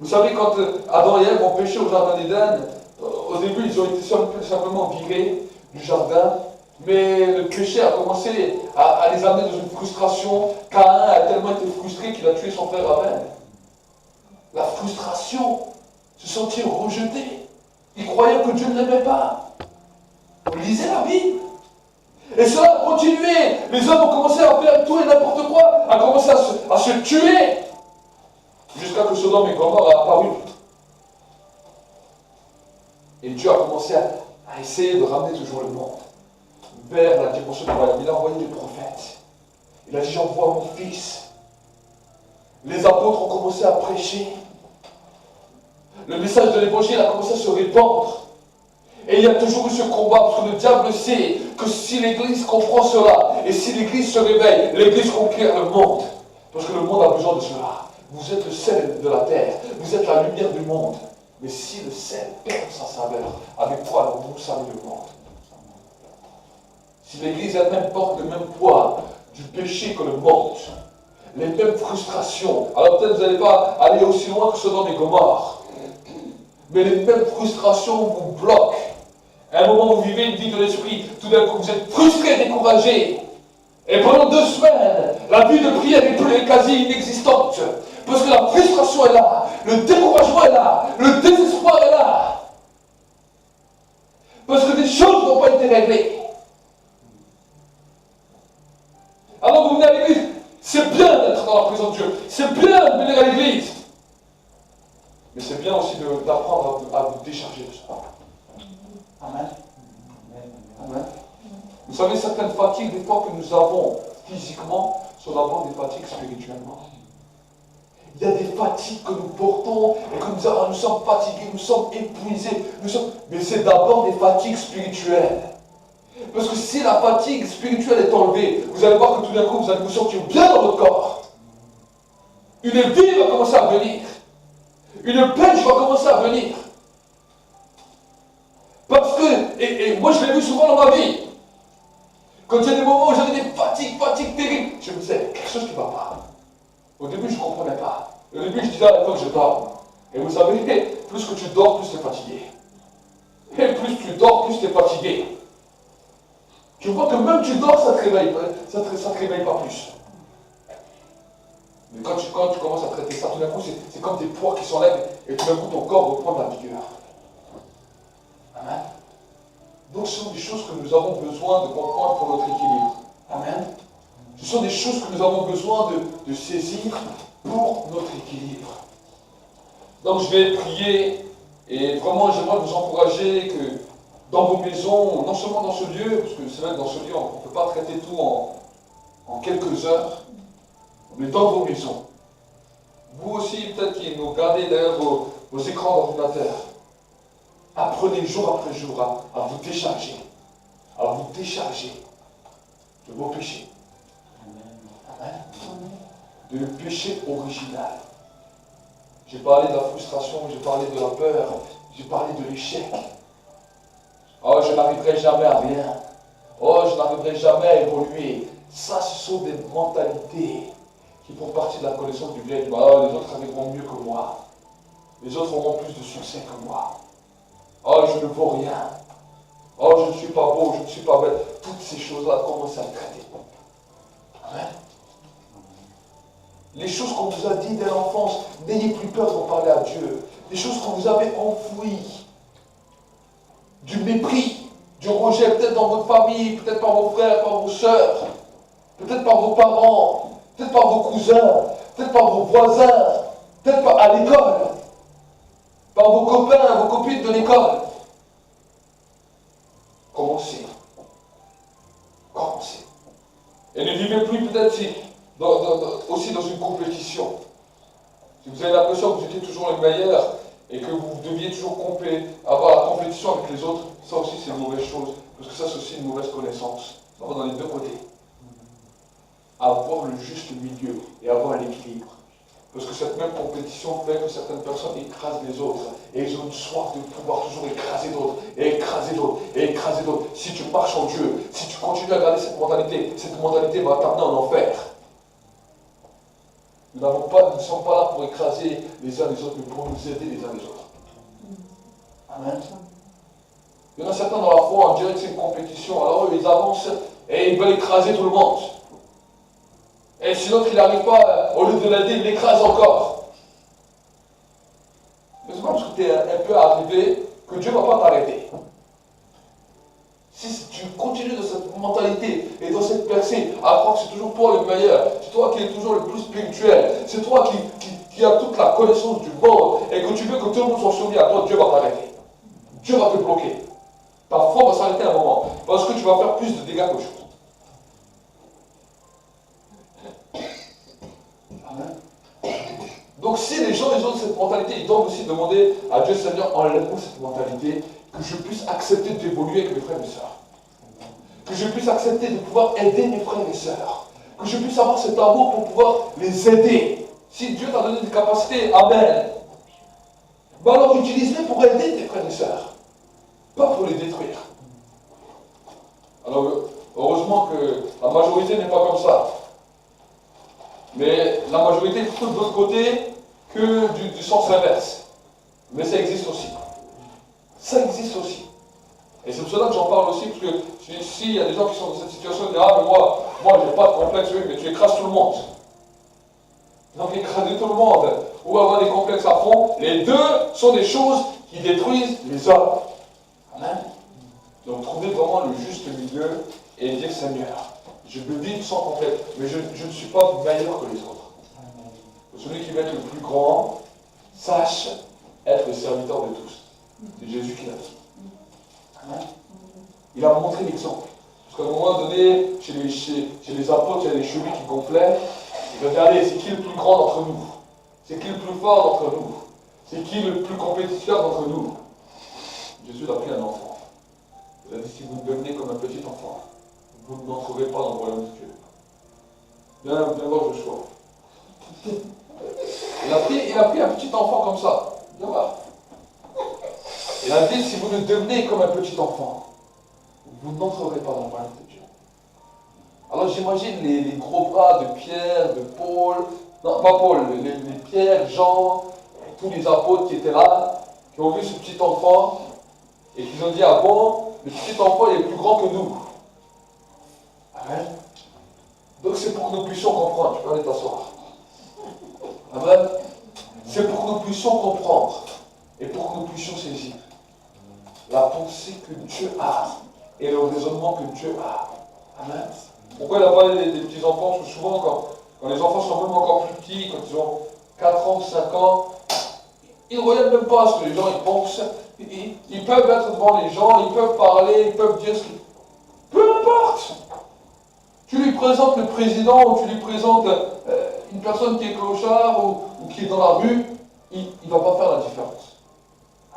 Vous savez, quand Adam et Ève ont péché au jardin d'Éden, au début, ils ont été simplement virés du jardin, mais le péché a commencé à les amener dans une frustration. Caïn a tellement été frustré qu'il a tué son frère Abel. La frustration, se sentir rejeté. Il croyait que Dieu ne l'aimait pas. Vous lisez la Bible. Et cela a continué. Les hommes ont commencé à faire tout et n'importe quoi, à commencer à se tuer. Jusqu'à que Sodome et Gomorrhe a apparu. Et Dieu a commencé à essayer de ramener toujours le monde vers la dimension du royaume. Il a envoyé des prophètes. Il a dit, j'envoie mon fils. Les apôtres ont commencé à prêcher. Le message de l'évangile a commencé à se répandre. Et il y a toujours eu ce combat, parce que le diable sait que si l'Église comprend cela, et si l'Église se réveille, l'Église conquiert le monde. Parce que le monde a besoin de cela. Vous êtes le sel de la terre, vous êtes la lumière du monde. Mais si le sel perd sa saveur, avec quoi alors vous savez le monde? Si l'Église elle-même porte le même poids du péché que le monde, les mêmes frustrations, alors peut-être vous n'allez pas aller aussi loin que Sodome et Gomorrhe, mais les mêmes frustrations vous bloquent. À un moment, vous vivez une vie de l'esprit, tout d'un coup, vous êtes frustré, découragé. Et pendant 2 semaines, la vie de prière est quasi inexistante. Parce que la frustration est là, le découragement est là, le désespoir est là. Parce que des choses n'ont pas été réglées. Alors vous venez à l'église, c'est bien d'être dans la présence de Dieu, c'est bien de venir à l'église. Mais c'est bien aussi d'apprendre à vous décharger de ça. Amen. Amen. Vous savez, certaines fatigues, des fois que nous avons physiquement, sont d'abord des fatigues spirituellement. Il y a des fatigues que nous portons et que nous sommes fatigués, nous sommes épuisés. Mais c'est d'abord des fatigues spirituelles. Parce que si la fatigue spirituelle est enlevée, vous allez voir que tout d'un coup, vous allez vous sentir bien dans votre corps. Une vie va commencer à venir. Une pêche va commencer à venir. Parce que, et moi je l'ai vu souvent dans ma vie, quand il y a des moments où j'avais des fatigues terribles, je me disais, quelque chose qui ne va pas. Au début, je ne comprenais pas. Au début, je disais, il faut que je dorme. Et vous savez, plus que tu dors, plus tu es fatigué. Et plus tu dors, plus tu es fatigué. Tu vois que même tu dors, ça ne te réveille pas plus. Mais quand tu commences à traiter ça, tout d'un coup, c'est comme des poids qui s'enlèvent et tout d'un coup, ton corps reprend de la vigueur. Amen. Donc, ce sont des choses que nous avons besoin de comprendre pour notre équilibre. Amen. Ce sont des choses que nous avons besoin de saisir pour notre équilibre. Donc, je vais prier et vraiment, j'aimerais vous encourager que dans vos maisons, non seulement dans ce lieu, parce que c'est vrai que dans ce lieu, on ne peut pas traiter tout en quelques heures, mais dans vos maisons. Vous aussi, peut-être qui nous regardez derrière vos écrans d'ordinateur, apprenez jour après jour à vous décharger, de vos péchés. Amen. De péché original. J'ai parlé de la frustration, j'ai parlé de la peur, j'ai parlé de l'échec. Oh, je n'arriverai jamais à rien. Oh, je n'arriverai jamais à évoluer. Ça, ce sont des mentalités qui font partie de la connaissance du bien et du mal. Oh, les autres arriveront mieux que moi. Les autres auront plus de succès que moi. Oh, je ne vaux rien. Oh, je ne suis pas beau, je ne suis pas belle. Toutes ces choses-là, commencez à les traiter. Amen. Les choses qu'on vous a dites dès l'enfance, n'ayez plus peur d'en parler à Dieu. Les choses qu'on vous avait enfouies. Du mépris, du rejet, peut-être dans votre famille, peut-être par vos frères, par vos sœurs, peut-être par vos parents, peut-être par vos cousins, peut-être par vos voisins, peut-être à l'école, par vos copains, vos copines de l'école. Commencez. Commencez. Et ne vivez plus peut-être aussi dans une compétition. Si vous avez l'impression que vous étiez toujours le meilleur et que vous deviez toujours avoir la compétition avec les autres, ça aussi c'est une mauvaise chose. Parce que ça c'est aussi une mauvaise connaissance. Ça va dans les deux côtés. Avoir le juste milieu et avoir l'équilibre. Parce que cette même compétition fait que certaines personnes écrasent les autres. Et ils ont une soif de pouvoir toujours écraser d'autres, et écraser d'autres, et écraser d'autres. Si tu marches en Dieu, si tu continues à garder cette mentalité va t'amener en enfer. Nous ne sommes pas là pour écraser les uns les autres, mais pour nous aider les uns les autres. Amen. Il y en a certains dans la foi, on dirait que c'est une compétition. Alors eux, ils avancent et ils veulent écraser tout le monde. Et si l'autre il n'arrive pas, au lieu de l'aider, il l'écrase encore. Mais c'est pas parce que tu es un peu arrivé que Dieu ne va pas t'arrêter. Si tu continues dans cette mentalité et dans cette percée, à croire que c'est toujours toi le meilleur, c'est toi qui es toujours le plus spirituel, c'est toi qui as toute la connaissance du monde et que tu veux que tout le monde soit soumis à toi, Dieu va t'arrêter. Dieu va te bloquer. Ta foi va s'arrêter à un moment parce que tu vas faire plus de dégâts qu'autre chose. Donc si les gens ont cette mentalité, ils doivent aussi demander à Dieu, Seigneur, enlève-moi cette mentalité, que je puisse accepter d'évoluer avec mes frères et sœurs. Que je puisse accepter de pouvoir aider mes frères et sœurs. Que je puisse avoir cet amour pour pouvoir les aider. Si Dieu t'a donné des capacités, amen. Ben alors utilise-les pour aider tes frères et sœurs. Pas pour les détruire. Alors heureusement que la majorité n'est pas comme ça. Mais la majorité est plutôt de l'autre côté que du sens inverse. Mais ça existe aussi. Ça existe aussi. Et c'est pour cela que j'en parle aussi, parce que s'il y a des gens qui sont dans cette situation, ils disent, ah mais moi j'ai pas de complexe, oui, mais tu écrases tout le monde. Donc écraser tout le monde, ou avoir des complexes à fond, les deux sont des choses qui détruisent les hommes. Amen. Donc trouver vraiment le juste milieu et dire, Seigneur, je veux vivre sans complexe, mais je ne suis pas meilleur que les autres. Celui qui va être le plus grand, sache être le serviteur de tous. C'est Jésus qui l'a dit. Amen. Il a montré l'exemple. Parce qu'à un moment donné, chez les apôtres, il y a des chevilles qui gonflaient. Et regardez, c'est qui le plus grand d'entre nous? C'est qui le plus fort d'entre nous? C'est qui le plus compétiteur d'entre nous? Jésus a pris un enfant. Il a dit, si vous devenez comme un petit enfant, vous n'entrerez pas dans le royaume de Dieu. Viens voir Joshua. Il a pris un petit enfant comme ça. Viens voir. Il a dit, si vous ne devenez comme un petit enfant, vous n'entrerez pas dans le royaume de Dieu. Alors j'imagine les gros bras de Pierre, de Paul, non pas Paul, les Pierre, Jean, tous les apôtres qui étaient là, qui ont vu ce petit enfant, et qui ont dit, ah bon, le petit enfant il est plus grand que nous. Amen. Donc c'est pour que nous puissions comprendre. Tu peux aller t'asseoir. Amen. C'est pour que nous puissions comprendre, et pour que nous puissions saisir la pensée que Dieu a, et le raisonnement que Dieu a. Amen. Pourquoi il a parlé des petits enfants? Parce que souvent, quand les enfants sont même encore plus petits, quand ils ont 4 ans, 5 ans, ils ne regardent même pas ce que les gens ils pensent. Ils peuvent être devant les gens, ils peuvent parler, ils peuvent dire ce qu'ils... Peu importe. Tu lui présentes le président ou tu lui présentes une personne qui est clochard ou qui est dans la rue, il ne va pas faire la différence.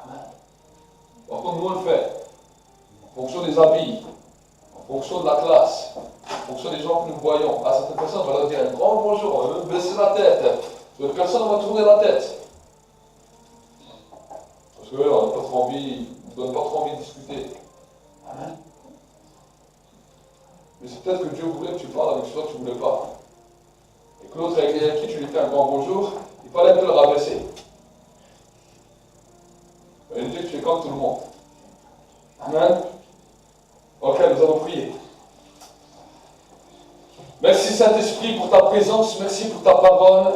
Amen. Par contre, nous on le fait. En fonction des habits, en fonction de la classe, en fonction des gens que nous voyons. À certaines personnes, on va leur dire un grand bonjour, on va même baisser la tête. D'autres personnes, on va tourner la tête. Parce qu'on n'a pas trop envie, on ne donne pas trop envie de discuter. Amen. Mais c'est peut-être que Dieu voulait que tu parles avec ceux que tu ne voulais pas. Et que l'autre avec qui tu lui fais un grand bonjour, il fallait un peu le rabaisser. Et Dieu, tu es comme tout le monde. Amen. Ok, nous allons prier. Merci Saint-Esprit pour ta présence, merci pour ta parole.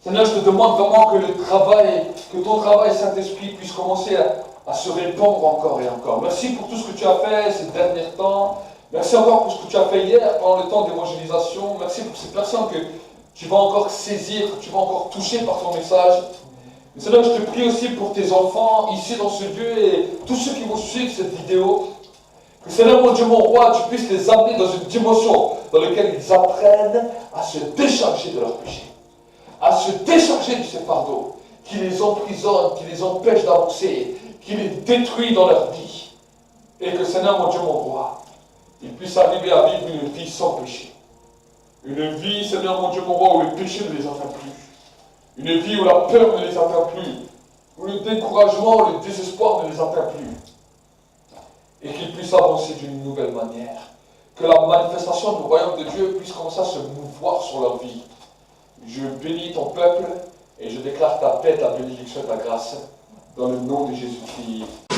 Seigneur, je te demande vraiment que ton travail, Saint-Esprit, puisse commencer à se répandre encore et encore. Merci pour tout ce que tu as fait ces derniers temps. Merci encore pour ce que tu as fait hier pendant le temps d'évangélisation. Merci pour ces personnes que tu vas encore saisir, que tu vas encore toucher par ton message. Mais Seigneur, je te prie aussi pour tes enfants ici dans ce lieu et tous ceux qui vont suivre cette vidéo. Que Seigneur, mon Dieu, mon roi, tu puisses les amener dans une dimension dans laquelle ils apprennent à se décharger de leurs péchés, à se décharger de ces fardeaux qui les emprisonnent, qui les empêchent d'avancer, qui les détruit dans leur vie. Et que Seigneur, mon Dieu, mon roi, ils puissent arriver à vivre une vie sans péché. Une vie, Seigneur, mon Dieu, mon roi, où le péché ne les atteint plus. Une vie où la peur ne les atteint plus. Où le découragement, le désespoir ne les atteint plus. Et qu'ils puissent avancer d'une nouvelle manière. Que la manifestation du royaume de Dieu puisse commencer à se mouvoir sur leur vie. Je bénis ton peuple et je déclare ta paix, ta bénédiction et ta grâce dans le nom de Jésus-Christ.